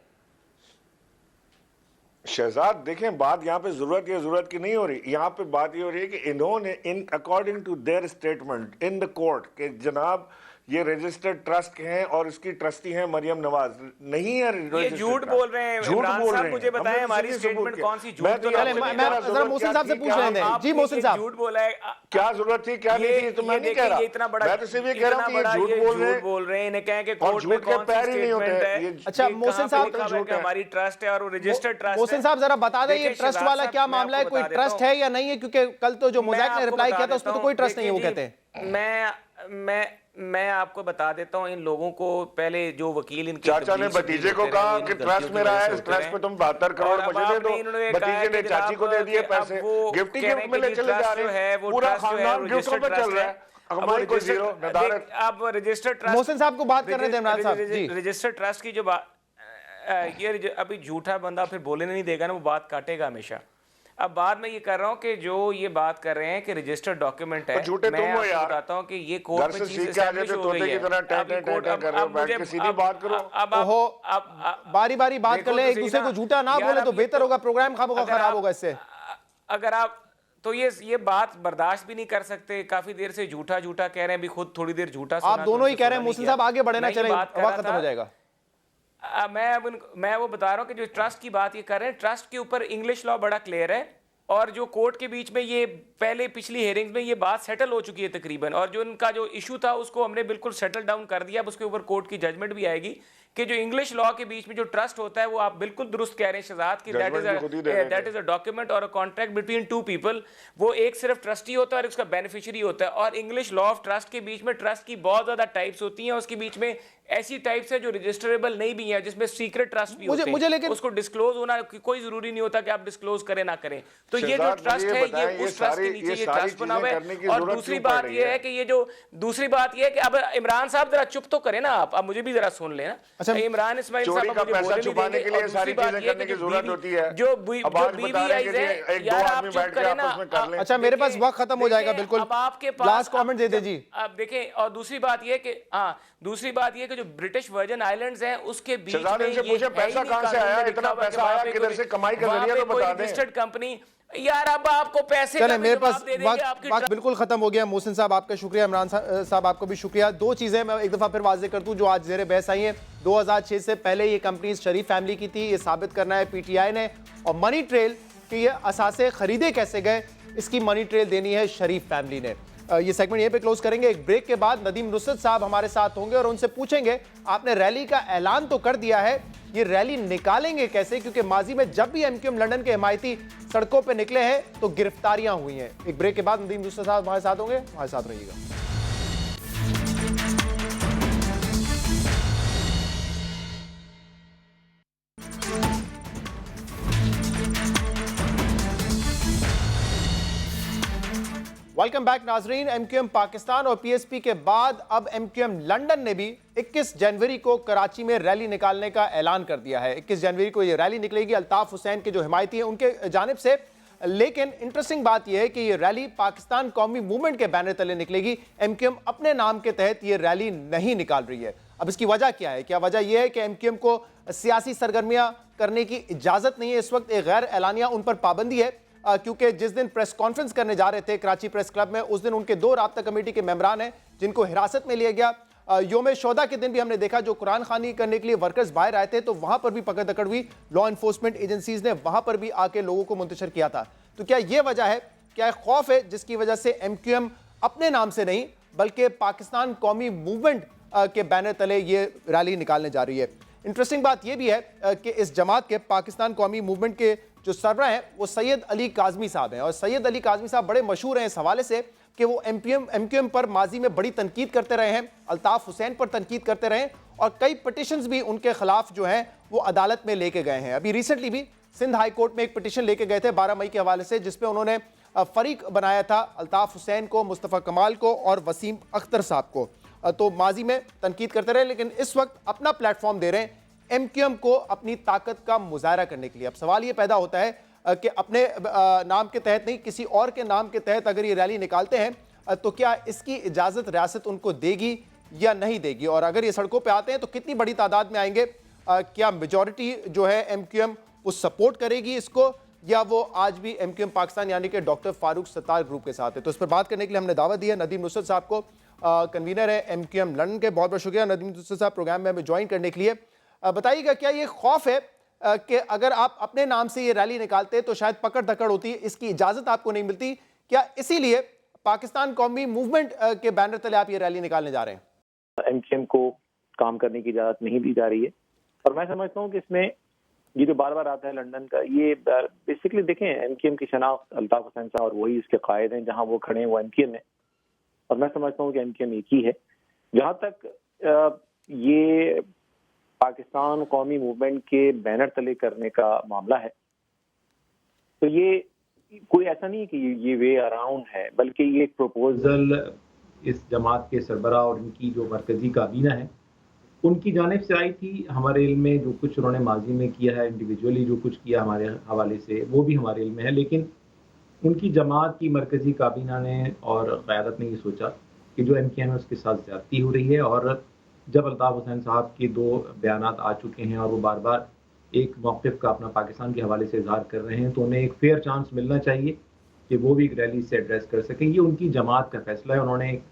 शहजाद देखें, बात यहाँ पे जरूरत की नहीं हो रही, यहाँ पे बात ये हो रही है कि इन्होंने इन according to their statement in the court के जनाब ये रजिस्टर्ड ट्रस्ट हैं और इसकी ट्रस्टी हैं मरियम नवाज, नहीं है। ये झूठ बोल रहे हैं इमरान साहब, मुझे बताएं हमारी स्टेटमेंट कौन सी झूठ। मैं जरा मोहसिन साहब से पूछ रहे हैं। जी मोहसिन साहब, झूठ बोला है, क्या जरूरत थी क्या नहीं थी, तो मैं नहीं कह रहा, इतना बड़ा, मैं तो सिर्फ ये कह रहा हूं कि ये झूठ बोल रहे हैं, इन्हें कहें कि कोर्ट में कौन सी स्टेटमेंट है। अच्छा मोहसिन साहब, हमारी ट्रस्ट है और रजिस्टर्ड ट्रस्ट है। मोहसिन साहब जरा बता दें ये ट्रस्ट वाला क्या मामला है, कोई ट्रस्ट है या नहीं है, क्योंकि कल तो जो मोज़ैक ने रिप्लाई किया था उसमें तो कोई ट्रस्ट नहीं है, वो कहते हैं। मैं आपको बता देता हूं, इन लोगों को पहले जो वकील इनके चाचा ने भतीजे को कहा कि ट्रस्ट मेरा है, इस ट्रस्ट पे तुम 72 करोड़ मुझे दे दो, भतीजे ने चाची को दे दिए पैसे, गिफ्ट में ले चले जा रहे हैं, पूरा खानदान गिफ्ट पे चल रहा है, हमारी कोई जीरो नदारत। अब रजिस्टर्ड ट्रस्ट, मोहसिन साहब को बात करने दें इमरान साहब जी। रजिस्टर्ड ट्रस्ट की जो बात, ये अभी झूठा बंदा फिर बोलने नहीं देगा ना, वो बात काटेगा हमेशा। अब बाद में ये कर रहा हूँ कि जो ये बात कर रहे हैं कि रजिस्टर्ड डॉक्यूमेंट है, मैं आपको बताता हूँ कि ये कोर्ट में चीज एस्टैब्लिश हो गई है। अब बारी बारी बात कर ले, एक दूसरे को झूठा ना बोले तो बेहतर होगा, प्रोग्राम खराब होगा इससे। अगर आप तो ये बात बर्दाश्त भी नहीं कर सकते, काफी देर से झूठा कह रहे हैं, अभी खुद थोड़ी देर झूठा सुना, आप दोनों ही कह रहे हैं। मोहसिन साहब आगे बढ़े ना, चले वक्त खत्म हो जाएगा। मैं वो बता रहा हूं कि जो ट्रस्ट की बात ये कर रहे हैं, ट्रस्ट के ऊपर इंग्लिश लॉ बड़ा क्लियर है, और जो कोर्ट के बीच में ये पहले पिछली हियरिंग्स में ये बात सेटल हो चुकी है तकरीबन, और जो इनका जो इशू था उसको हमने बिल्कुल सेटल डाउन कर दिया। अब उसके ऊपर कोर्ट की जजमेंट भी आएगी कि जो इंग्लिश लॉ के बीच में जो ट्रस्ट होता है, वो आप बिल्कुल दुरुस्त कह रहे हैं शहजाद की, दैट इज अ डॉक्यूमेंट और a contract between two people. वो एक सिर्फ ट्रस्टी होता है और उसका बेनिफिशियरी होता है। और इंग्लिश लॉ ऑफ ट्रस्ट के बीच में ट्रस्ट की बहुत ज्यादा टाइप्स होती हैं, उसके बीच में ऐसी टाइप्स है जो रजिस्टरेबल नहीं भी है, जिसमें सीक्रेट ट्रस्ट भी होते हैं, लेकिन उसको डिस्क्लोज होना कोई जरूरी नहीं होता कि आप डिस्क्लोज करें ना करें। तो ये जो ट्रस्ट है, ये उस ट्रस्ट के नीचे ये ट्रस्ट बना हुआ है। और दूसरी बात ये है कि अब इमरान साहब जरा चुप तो करें ना आप, अब मुझे भी जरा सुन लेना। अच्छा, इमरान इस्माइल साहब का पैसा छुपाने के लिए सारी चीजें करने की जरूरत होती है, जो BVIs है यार, आप चुप करें ना। अच्छा मेरे पास वक्त खत्म हो जाएगा बिल्कुल, अब आपके पास लास्ट कमेंट दे दे जी। अब देखें, और दूसरी बात ये कि जो ब्रिटिश वर्जन आइलैंड्स हैं उसके बीच में ये पैसा कहां से आया, इतना पैसा आया किधर से, कमाई का जरिया तो बता दें। रजिस्टर्ड कंपनी यार, अब आपको पैसे चले, मेरे पास वक्त बिल्कुल खत्म हो गया। मोहसिन साहब आपका शुक्रिया, इमरान साहब आपको भी शुक्रिया। दो चीजें मैं एक दफा फिर वाज़ेह कर दूं जो आज ज़ेरे बहस आई हैं। 2006 से पहले ये कंपनी शरीफ फैमिली की थी, ये साबित करना है PTI ने, और मनी ट्रेल कि ये असासे खरीदे कैसे गए, इसकी मनी ट्रेल देनी है शरीफ फैमिली ने। ये सेगमेंट यहीं पे क्लोज करेंगे। एक ब्रेक के बाद नदीम नुसरत साहब हमारे साथ होंगे और उनसे पूछेंगे, आपने रैली का ऐलान तो कर दिया है, ये रैली निकालेंगे कैसे, क्योंकि माजी में जब भी MQM लंदन के हिमायती सड़कों पे निकले हैं तो गिरफ्तारियां हुई हैं। एक ब्रेक के बाद नदीम नुसरत साहब हमारे साथ होंगे, हमारे साथ रहिएगा। वेलकम बैक नाजरीन। MQM पाकिस्तान और PSP के बाद अब MQM लंदन ने भी 21 जनवरी को कराची में रैली निकालने का ऐलान कर दिया है। 21 जनवरी को ये रैली निकलेगी अल्ताफ हुसैन के जो हिमायती हैं उनके जानिब से। लेकिन इंटरेस्टिंग बात यह है कि ये रैली पाकिस्तान कौमी मूवमेंट के बैनर तले निकलेगी। MQM अपने नाम के तहत ये रैली नहीं निकाल रही है। अब इसकी वजह क्या है? क्या वजह यह है कि MQM को सियासी सरगर्मियां करने की इजाजत नहीं है, इस वक्त एक गैर एलानिया उन पर पाबंदी है। क्योंकि जिस दिन प्रेस कॉन्फ्रेंस करने जा रहे थे कराची प्रेस क्लब में, उस दिन उनके 2 राब्ता कमेटी के मेंबरान हैं जिनको हिरासत में लिया गया। योम शोदा के दिन भी हमने देखा जो कुरान खानी करने के लिए वर्कर्स बाहर आए थे तो वहां पर भी पकड़ दकड़ हुई, लॉ एनफोर्समेंट एजेंसीज ने वहां पर भी आके लोगों को मुंतशिर किया था। तो क्या ये वजह है, क्या खौफ है जिसकी वजह से MQM अपने नाम से नहीं बल्कि पाकिस्तान कौमी मूवमेंट के बैनर तले ये रैली निकालने जा रही है? इंटरेस्टिंग बात यह भी है कि इस जमात के पाकिस्तान कौमी मूवमेंट के जो सरबराह हैं वो सैयद अली काज़मी साहब हैं, और सैयद अली काज़मी साहब बड़े मशहूर हैं इस हवाले से कि वो MQM पर माजी में बड़ी तनकीद करते रहे हैं, अल्ताफ़ हुसैन पर तनकीद करते रहे और कई पिटिशंस भी उनके खिलाफ जो हैं वो अदालत में लेके गए हैं। अभी रिसेंटली भी सिंध हाई कोर्ट में एक पिटिशन लेके गए थे 12 मई के हवाले से, जिसपे उन्होंने फरीक बनाया था अल्ताफ़ हुसैन को, मुस्तफ़ा कमाल को और वसीम अख्तर साहब को। तो माजी में तनकीद करते रहे, लेकिन इस वक्त अपना प्लेटफॉर्म दे रहे हैं MQM को अपनी ताकत का मुजाहरा करने के लिए। अब सवाल ये पैदा होता है कि अपने नाम के तहत नहीं, किसी और के नाम के तहत अगर ये रैली निकालते हैं तो क्या इसकी इजाज़त रियासत उनको देगी या नहीं देगी, और अगर ये सड़कों पे आते हैं तो कितनी बड़ी तादाद में आएंगे? क्या मेजॉरिटी जो है MQM वो सपोर्ट करेगी इसको, या वो आज भी MQM पाकिस्तान यानी कि डॉक्टर फारूक सत्तार ग्रुप के साथ है? तो इस पर बात करने के लिए हमने दावत दी है नदीम नुसरत साहब को, कन्वीनर है MQM लंदन के। बहुत बहुत शुक्रिया नदीम नुसरत साहब प्रोग्राम में हमें ज्वाइन करने के लिए। बताइएगा क्या ये खौफ है कि अगर आप अपने नाम से ये रैली निकालते तो शायद पकड़ धकड़ होती, इसकी इजाज़त आपको नहीं मिलती, क्या इसीलिए पाकिस्तान कौमी मूवमेंट के बैनर तले आप ये रैली निकालने जा रहे हैं? MQM को काम करने की इजाज़त नहीं दी जा रही है, और मैं समझता हूँ कि इसमें ये जो बार बार आता है लंदन का, ये बेसिकली देखें MQM की शनाख्त अल्ताफ़ हुसैन साहब और वही इसके कायद हैं, जहाँ वो खड़े हैं वो MQM है, और मैं समझता हूँ कि MQM एक ही है। जहाँ तक ये पाकिस्तान कौमी मूवमेंट के बैनर तले करने का मामला है, तो ये कोई ऐसा नहीं है कि ये वे अराउंड है, बल्कि ये एक प्रपोजल इस जमात के सरबराह और इनकी जो मरकजी काबीना है उनकी जानिब से आई थी। हमारे इल्म में जो कुछ उन्होंने माजी में किया है, इंडिविजुअली जो कुछ किया हमारे हवाले से, वो भी हमारे इल्म में है, लेकिन उनकी जमात की मरकजी काबीना ने और क़यादत ने ये सोचा कि जो MQM है उसके साथ ज़्यादती हो रही है, और जब अल्ताफ़ हुसैन साहब के 2 बयानात आ चुके हैं और वो बार बार एक मौक़िफ़ का अपना पाकिस्तान के हवाले से इज़हार कर रहे हैं, तो उन्हें एक फेयर चांस मिलना चाहिए कि वो भी एक रैली से एड्रेस कर सकें। ये उनकी जमात का फैसला है। उन्होंने एक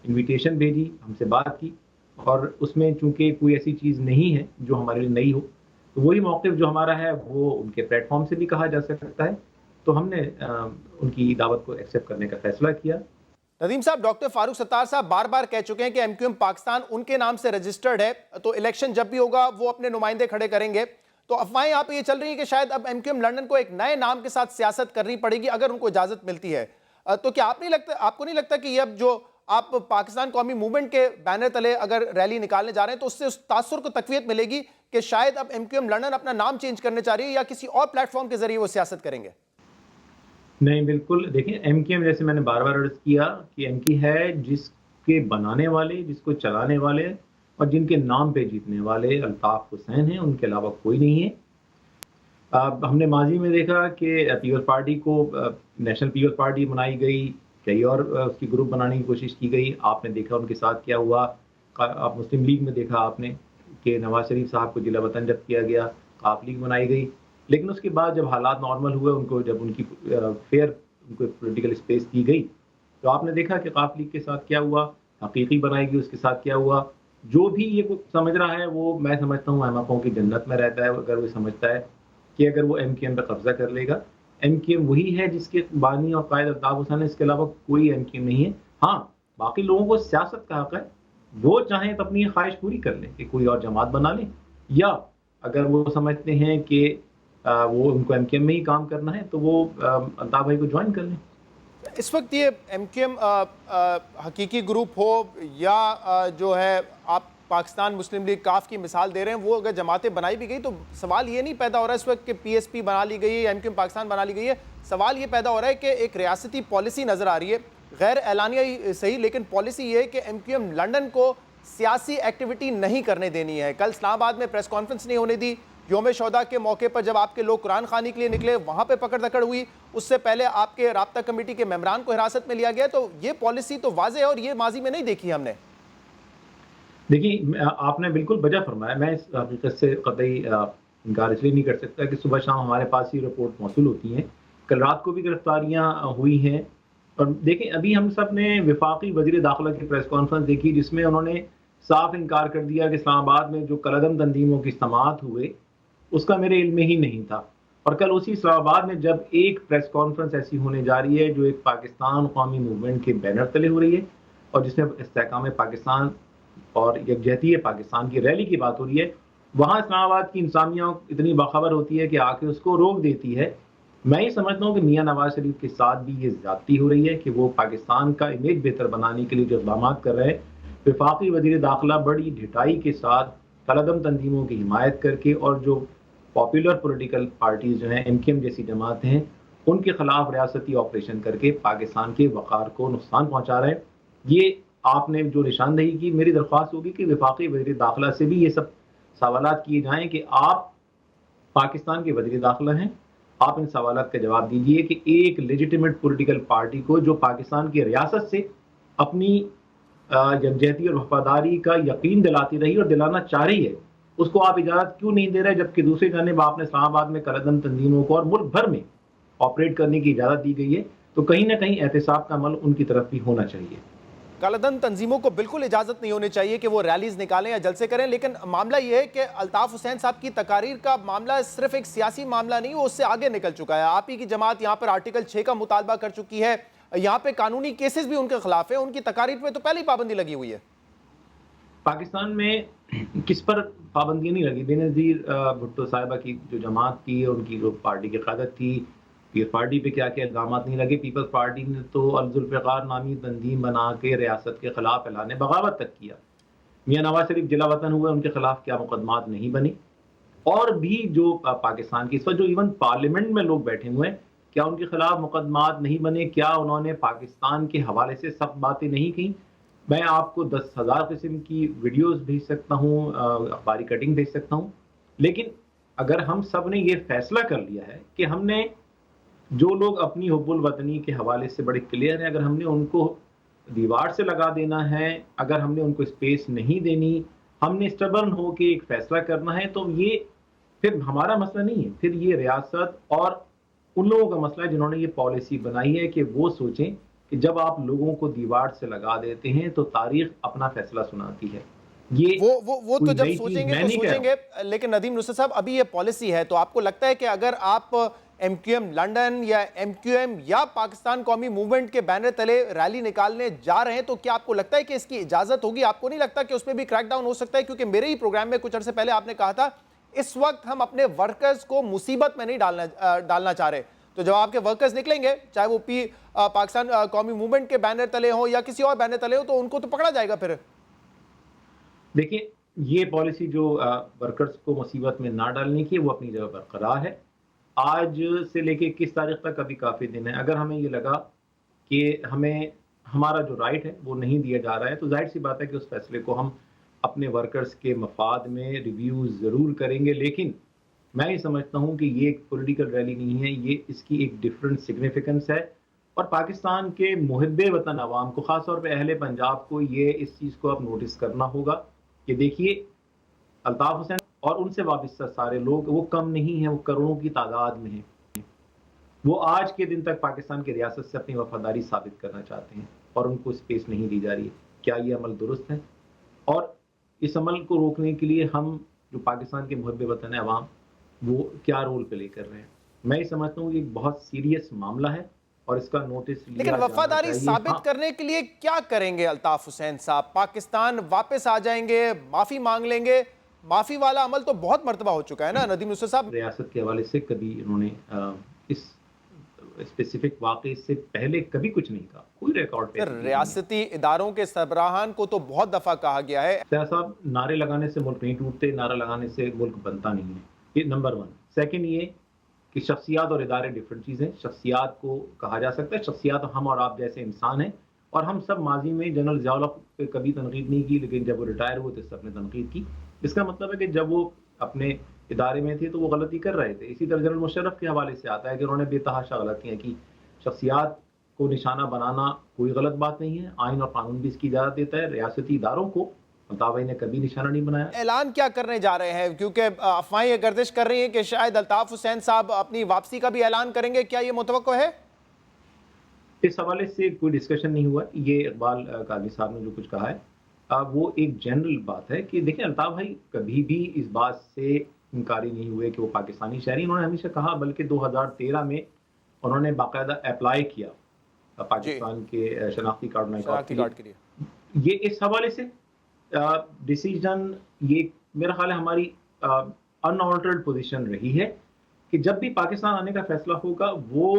इन्विटेशन भेजी, हमसे बात की, और उसमें चूँकि कोई ऐसी चीज़ नहीं है जो हमारे लिए नई हो, तो वही मौक़िफ़ जो हमारा है वो उनके प्लेटफॉर्म से भी कहा जा सकता है। तो हमने उनकी दावत को एक्सेप्ट करने का फैसला किया। नदीम साहब, डॉक्टर फारूक सत्तार साहब बार बार कह चुके हैं कि MQM पाकिस्तान उनके नाम से रजिस्टर्ड है, तो इलेक्शन जब भी होगा वो अपने नुमाइंदे खड़े करेंगे। तो अफवाहें यहाँ पे ये चल रही हैं कि शायद अब MQM लंदन को एक नए नाम के साथ सियासत करनी पड़ेगी अगर उनको इजाज़त मिलती है। तो क्या आपको नहीं लगता कि ये अब जो आप पाकिस्तान कौमी मूवमेंट के बैनर तले अगर रैली निकालने जा रहे हैं तो उससे उस तासुर को तक़वियत मिलेगी कि शायद अब MQM लंदन अपना नाम चेंज करने चाह रही है या किसी और प्लेटफॉर्म के जरिए वो सियासत करेंगे? नहीं, बिल्कुल। देखिए, MQM जैसे मैंने बार बार अर्ज़ किया कि MQ है जिसके बनाने वाले, जिसको चलाने वाले और जिनके नाम पे जीतने वाले अल्ताफ़ हुसैन हैं, उनके अलावा कोई नहीं है। हमने माजी में देखा कि पीपल्स पार्टी को नेशनल पीपल्स पार्टी बनाई गई, कई और उसकी ग्रुप बनाने की कोशिश की गई। आपने देखा उनके साथ क्या हुआ। आप मुस्लिम लीग में देखा आपने कि नवाज शरीफ साहब को जिला वतन जब्त किया गया, काफ लीग बनाई गई, लेकिन उसके बाद जब हालात नॉर्मल हुए, उनको जब उनकी फेयर उनको पॉलिटिकल स्पेस दी गई, तो आपने देखा कि काफ लीग के साथ क्या हुआ, हकीकी बनाएगी उसके साथ क्या हुआ। जो भी ये समझ रहा है वो, मैं समझता हूँ अहमकों की जन्नत में रहता है अगर वो समझता है कि अगर वो MQM पर कब्जा कर लेगा। MQM वही है जिसके बानी और कायद अल्ताफ़ हुसैन है, इसके अलावा कोई MQM नहीं है। हाँ, बाकी लोगों को सियासत का हक़ है, वो चाहें तो अपनी ख्वाहिश पूरी कर लें कि कोई और जमात बना लें, या अगर वो समझते हैं कि वो उनको MQM में ही काम करना है तो वो अल्ताफ़ भाई को ज्वाइन कर लें। इस वक्त ये MQM हकीकी ग्रुप हो या जो है आप पाकिस्तान मुस्लिम लीग काफ की मिसाल दे रहे हैं, वो अगर जमातें बनाई भी गई तो सवाल ये नहीं पैदा हो रहा है इस वक्त कि PSP बना ली गई है या MQM पाकिस्तान बना ली गई है। सवाल ये पैदा हो रहा है कि एक रियासती पॉलिसी नज़र आ रही है, गैर एलानिया ही सही, लेकिन पॉलिसी ये है कि MQM लंदन को सियासी एक्टिविटी नहीं करने देनी है। कल इस्लामाबाद में प्रेस कॉन्फ्रेंस नहीं होने दी, योम शोदा के मौके पर जब आपके लोग कुरान खानी के लिए निकले वहाँ पर पकड़ दकड़ हुई, उससे पहले आपके राब्ता कमेटी के मेंबरान को हिरासत में लिया गया। तो ये पॉलिसी तो वाज़ेह है और ये माजी में नहीं देखी हमने। देखिए, आपने बिल्कुल वजह फरमाया। मैं इस हकीकत से कतई इनकार इसलिए नहीं कर सकता कि सुबह शाम हमारे पास ही रिपोर्ट मौसूल होती हैं कल रात को भी गिरफ्तारियां हुई हैं। और देखें, अभी हम सब ने वफाकी वज़ीर दाखिला की प्रेस कॉन्फ्रेंस देखी, जिसमें उन्होंने साफ इनकार कर दिया कि इस्लामाबाद में जो कलअदम तंजीमों की समाअत हुए उसका मेरे इल्म में ही नहीं था। और कल उसी इस्लामाबाद में जब एक प्रेस कॉन्फ्रेंस ऐसी होने जा रही है जो एक पाकिस्तान कौमी मूवमेंट के बैनर तले हो रही है और जिसमें इस्तेहकाम पाकिस्तान और यकजहती पाकिस्तान की रैली की बात हो रही है, वहाँ इस्लामाबाद की इंसानियत इतनी बाखबर होती है कि आके उसको रोक देती है। मैं ये समझता हूँ कि मियाँ नवाज शरीफ के साथ भी ये ज्यादती हो रही है कि वो पाकिस्तान का इमेज बेहतर बनाने के लिए जो इक़दाम कर रहे हैं, वफाकी वज़ीर दाखिला बड़ी ढिठाई के साथ कलअदम तंजीमों की हिमायत करके और जो पॉपुलर पॉलिटिकल पार्टीज जो हैं, MKM जैसी जमात हैं, उनके खिलाफ रियासती ऑपरेशन करके पाकिस्तान के वक़ार को नुकसान पहुँचा रहे हैं। ये आपने जो निशानदेही की, मेरी दरख्वास्त होगी कि वफाकी वज़ीर दाखिला से भी ये सब सवालात किए जाएँ कि आप पाकिस्तान के वज़ीर दाखिला हैं, आप इन सवालात का जवाब दीजिए कि एक लेजिटिमेट पॉलिटिकल पार्टी को जो पाकिस्तान की रियासत से अपनी यकजहती और वफादारी का यकीन दिलाती रही और दिलाना चाह रही है, उसको आप इजाज़त क्यों नहीं दे रहे, जबकि दूसरी जानिब आपने इस्लामाबाद में कलअदम तंजीमों को और मुल्क भर में ऑपरेट करने की इजाज़त दी गई है। तो कहीं ना कहीं एहतसाब का अमल उनकी तरफ भी होना चाहिए। कलअदम तंजीमों को बिल्कुल इजाजत नहीं होनी चाहिए कि वो रैलीज निकालें या जलसे करें, लेकिन मामला ये है कि अल्ताफ हुसैन साहब की तकारीर का मामला सिर्फ एक सियासी मामला नहीं, वो उससे आगे निकल चुका है। आप ही की जमात यहाँ पर आर्टिकल 6 का मुतालबा कर चुकी है, यहाँ पे कानूनी केसेस भी उनके खिलाफ है, उनकी तकारीर पे तो पहले ही पाबंदी लगी हुई है। पाकिस्तान में किस पर पाबंदी नहीं लगी? बेनज़ीर भुट्टो साहिबा की जो जमात थी, उनकी जो पार्टी की क़यादत थी, पीपल्स पार्टी पे क्या क्या इल्ज़ाम नहीं लगे। पीपल्स पार्टी ने तो अल-ज़ुल्फ़िकार नामी तंजीम बना के रियासत के खिलाफ ऐलान बगावत तक किया। मियाँ नवाज शरीफ जिला वतन हुए, उनके खिलाफ क्या मुकदमात नहीं बने। और भी जो पाकिस्तान की इस वक्त जो इवन पार्लियामेंट में लोग बैठे हुए हैं, क्या उनके खिलाफ मुकदमात नहीं बने? क्या उन्होंने पाकिस्तान के हवाले से सख्त बातें नहीं की? मैं आपको 10,000 किस्म की वीडियोस भेज सकता हूँ, अखबारी कटिंग भेज सकता हूँ। लेकिन अगर हम सब ने ये फैसला कर लिया है कि हमने जो लोग अपनी हुब्बुल वतनी के हवाले से बड़े क्लियर हैं, अगर हमने उनको दीवार से लगा देना है, अगर हमने उनको स्पेस नहीं देनी, हमने स्टबर्न हो के एक फैसला करना है, तो ये फिर हमारा मसला नहीं है, फिर ये रियासत और उन लोगों का मसला है जिन्होंने ये पॉलिसी बनाई है कि वो सोचें कि जब आप लोगों को दीवार से लगा देते हैं तो तारीख अपना फैसला सुनाती है। ये वो तो जब सोचेंगे, लेकिन नदीम नुसरत साहब, अभी ये पॉलिसी है, तो आपको लगता है कि अगर आप MQM लंदन या MQM या पाकिस्तान कौमी मूवमेंट के बैनर तले रैली निकालने जा रहे हैं, तो क्या आपको लगता है कि इसकी इजाजत होगी? आपको नहीं लगता कि उस पर भी क्रैकडाउन हो सकता है? क्योंकि मेरे ही प्रोग्राम में कुछ अर्से पहले आपने कहा था इस वक्त हम अपने वर्कर्स को मुसीबत में नहीं डालना चाह रहे। तो जब आपके वर्कर्स निकलेंगे, चाहे वो पाकिस्तान कौमी मूवमेंट के बैनर तले हो या किसी और बैनर तले हो, तो उनको तो पकड़ा जाएगा फिर। देखिए, ये पॉलिसी जो वर्कर्स को मुसीबत में ना डालने की, वो अपनी जगह बरकरार है। आज से लेके किस तारीख तक अभी काफ़ी दिन है। अगर हमें ये लगा कि हमें हमारा जो राइट है वो नहीं दिया जा रहा है, तो जाहिर सी बात है कि उस फैसले को हम अपने वर्कर्स के मफाद में रिव्यू ज़रूर करेंगे। लेकिन मैं ये समझता हूँ कि ये एक पॉलिटिकल रैली नहीं है, ये इसकी एक डिफरेंट सिग्निफिकेंस है। और पाकिस्तान के मुहिब्बे वतन अवाम को, ख़ास तौर पे अहले पंजाब को, ये इस चीज़ को अब नोटिस करना होगा कि देखिए, अल्ताफ हुसैन और उनसे वाबस्ता सारे लोग वो कम नहीं हैं, वो करोड़ों की तादाद में हैं। वो आज के दिन तक पाकिस्तान की रियासत से अपनी वफादारी साबित करना चाहते हैं और उनको स्पेस नहीं दी जा रही है। क्या ये अमल दुरुस्त है? और इस अमल को रोकने के लिए हम जो पाकिस्तान के मुहिब्बे वतन अवाम, वो क्या रोल प्ले कर रहे हैं? मैं ये समझता हूँ कि एक बहुत सीरियस मामला है और इसका नोटिस लिया लेकिन वफादारी साबित करने के लिए क्या करेंगे अल्ताफ हुसैन साहब? पाकिस्तान वापस आ जाएंगे, माफी मांग लेंगे? माफी वाला अमल तो बहुत मर्तबा हो चुका है ना नदीम नुसरत साहब। रियासत के हवाले से कभी इन्होंने इस स्पेसिफिक वाक़े से पहले कभी कुछ नहीं कहा, कोई रिकॉर्ड पे। रियासती इदारों के सरबराहान को तो बहुत दफा कहा गया है, साहब, नारे लगाने से मुल्क नहीं टूटते, नारा लगाने से मुल्क बनता नहीं है। ये नंबर 1। सेकंड ये कि शख्सियात और इदारे डिफरेंट चीज़ें। शख्सियात को कहा जा सकता है, शख्सियात हम और आप जैसे इंसान हैं, और हम सब माजी में जनरल ज़िया पे कभी तनकीद नहीं की, लेकिन जब वो रिटायर हुए तो सबने तनकीद की। इसका मतलब है कि जब वो अपने इदारे में थे तो वो गलती कर रहे थे। इसी तरह जनरल मुशर्रफ के हवाले से आता है कि उन्होंने बेतहाशा गलतियाँ की। शख्सियात को निशाना बनाना कोई गलत बात नहीं है, आइन और कानून भी इसकी इजाज़त देता है। रियासती इदारों को अल्ताफ भाई ने कभी निशाना नहीं बनाया। ऐलान क्या करने जा रहे हैं, क्योंकि अफवाहें ये गर्दिश कर रही हैं कि शायद अल्ताफ हुसैन साहब अपनी वापसी का भी ऐलान करेंगे, क्या ये मुतवक्को है? इस हवाले से कोई डिस्कशन नहीं हुआ। ये इकबाल काजी साहब ने जो कुछ कहा है वो एक जनरल बात है कि देखिए अल्ताफ भाई कभी भी इस बात से इनकारी नहीं हुए कि वो पाकिस्तानी शहरी। उन्होंने हमेशा कहा, बल्कि 2013 में उन्होंने बाकायदा अप्लाई किया पाकिस्तान के शनाख्ती कार्ड के लिए। ये इस हवाले से डिसीजन, ये मेरा ख्याल है हमारी अनऑल्टर्ड पोजीशन रही है कि जब भी पाकिस्तान आने का फैसला होगा वो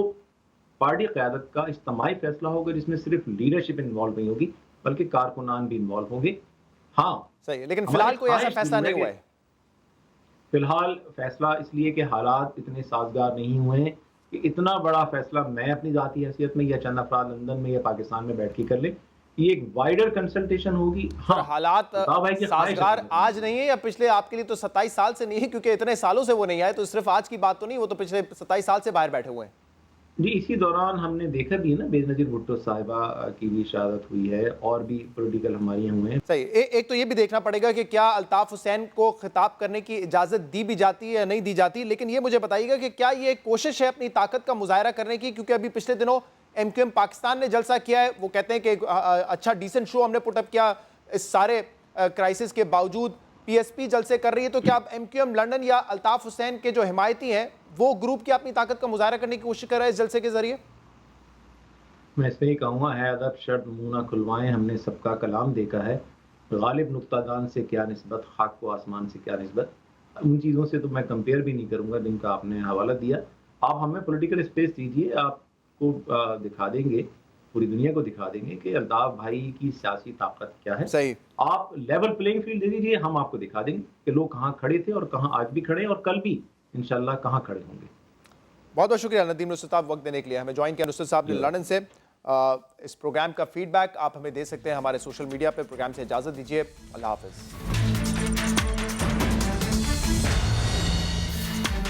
पार्टी क़यादत का इज्तिमाई फैसला होगा, जिसमें सिर्फ लीडरशिप इन्वॉल्व नहीं होगी बल्कि कारकुनान भी इन्वॉल्व होंगे। हाँ सही है, लेकिन फिलहाल कोई ऐसा फैसला नहीं हुआ है। फिलहाल फैसला इसलिए कि हालात इतने साजगार नहीं हुए हैं कि इतना बड़ा फैसला मैं अपनी जाती हैसियत में या चंद अफराद लंदन में या पाकिस्तान में बैठ के कर ले। ये एक वाइडर कंसल्टेशन होगी। हाँ, हालात साजगार आज नहीं है या पिछले, आपके लिए तो 27 साल से नहीं है, क्योंकि इतने सालों से वो नहीं आए, तो सिर्फ आज की बात तो नहीं, वो तो पिछले 27 साल से बाहर बैठे हुए हैं। जी, इसी दौरान हमने देखा भी है ना, बेनजीर भुट्टो साहिबा की भी शहादत हुई है और भी पॉलिटिकल हमारे यहाँ हुए हैं। सही। एक तो ये भी देखना पड़ेगा कि क्या अल्ताफ हुसैन को खिताब करने की इजाजत दी भी जाती है या नहीं दी जाती, लेकिन ये मुझे बताइएगा कि क्या ये एक कोशिश है अपनी ताकत का मुजाहरा करने की, क्योंकि अभी पिछले दिनों MQM पाकिस्तान ने जलसा किया है, वो कहते हैं कि अच्छा डिसेंट शो हमने पुटअप किया, इस सारे क्राइसिस के बावजूद PSP जलसे कर रही है, तो क्या अब MQM लंदन या अल्ताफ हुसैन के जो हिमायती हैं वो ग्रुप की अपनी ताकत का मुजाहरा करने की कोशिश कर रहा है इस जलसे के जरिए? मैं इसमें ही कहूँगा, है अदब शर्त मुंह ना खुलवाएं, हमने सबका कलाम देखा है, गालिब नुक्तादान से क्या निस्बत, खाक को आसमान से क्या निस्बत। उन चीज़ों से तो मैं कंपेयर भी नहीं करूँगा जिनका आपने हवाला दिया। आप हमें पॉलिटिकल स्पेस दीजिए, आपको दिखा देंगे, पूरी दुनिया को दिखा देंगे कि अल्ताफ भाई की सियासी ताकत क्या है। सही। आप लेवल प्लेइंग फील्ड दे दीजिए, हम आपको दिखा देंगे कि लोग कहाँ खड़े थे और कहाँ आज भी खड़े हैं और कल भी इंशाल्लाह कहाँ खड़े होंगे। बहुत बहुत शुक्रिया नदीम नुसरत साहब वक्त देने के लिए। हमें ज्वाइन किया नुसरत साहब ने लंदन से। इस प्रोग्राम का फीडबैक आप हमें दे सकते हैं हमारे सोशल मीडिया पे। प्रोग्राम से इजाज़त दीजिए, अल्लाह हाफ़िज़।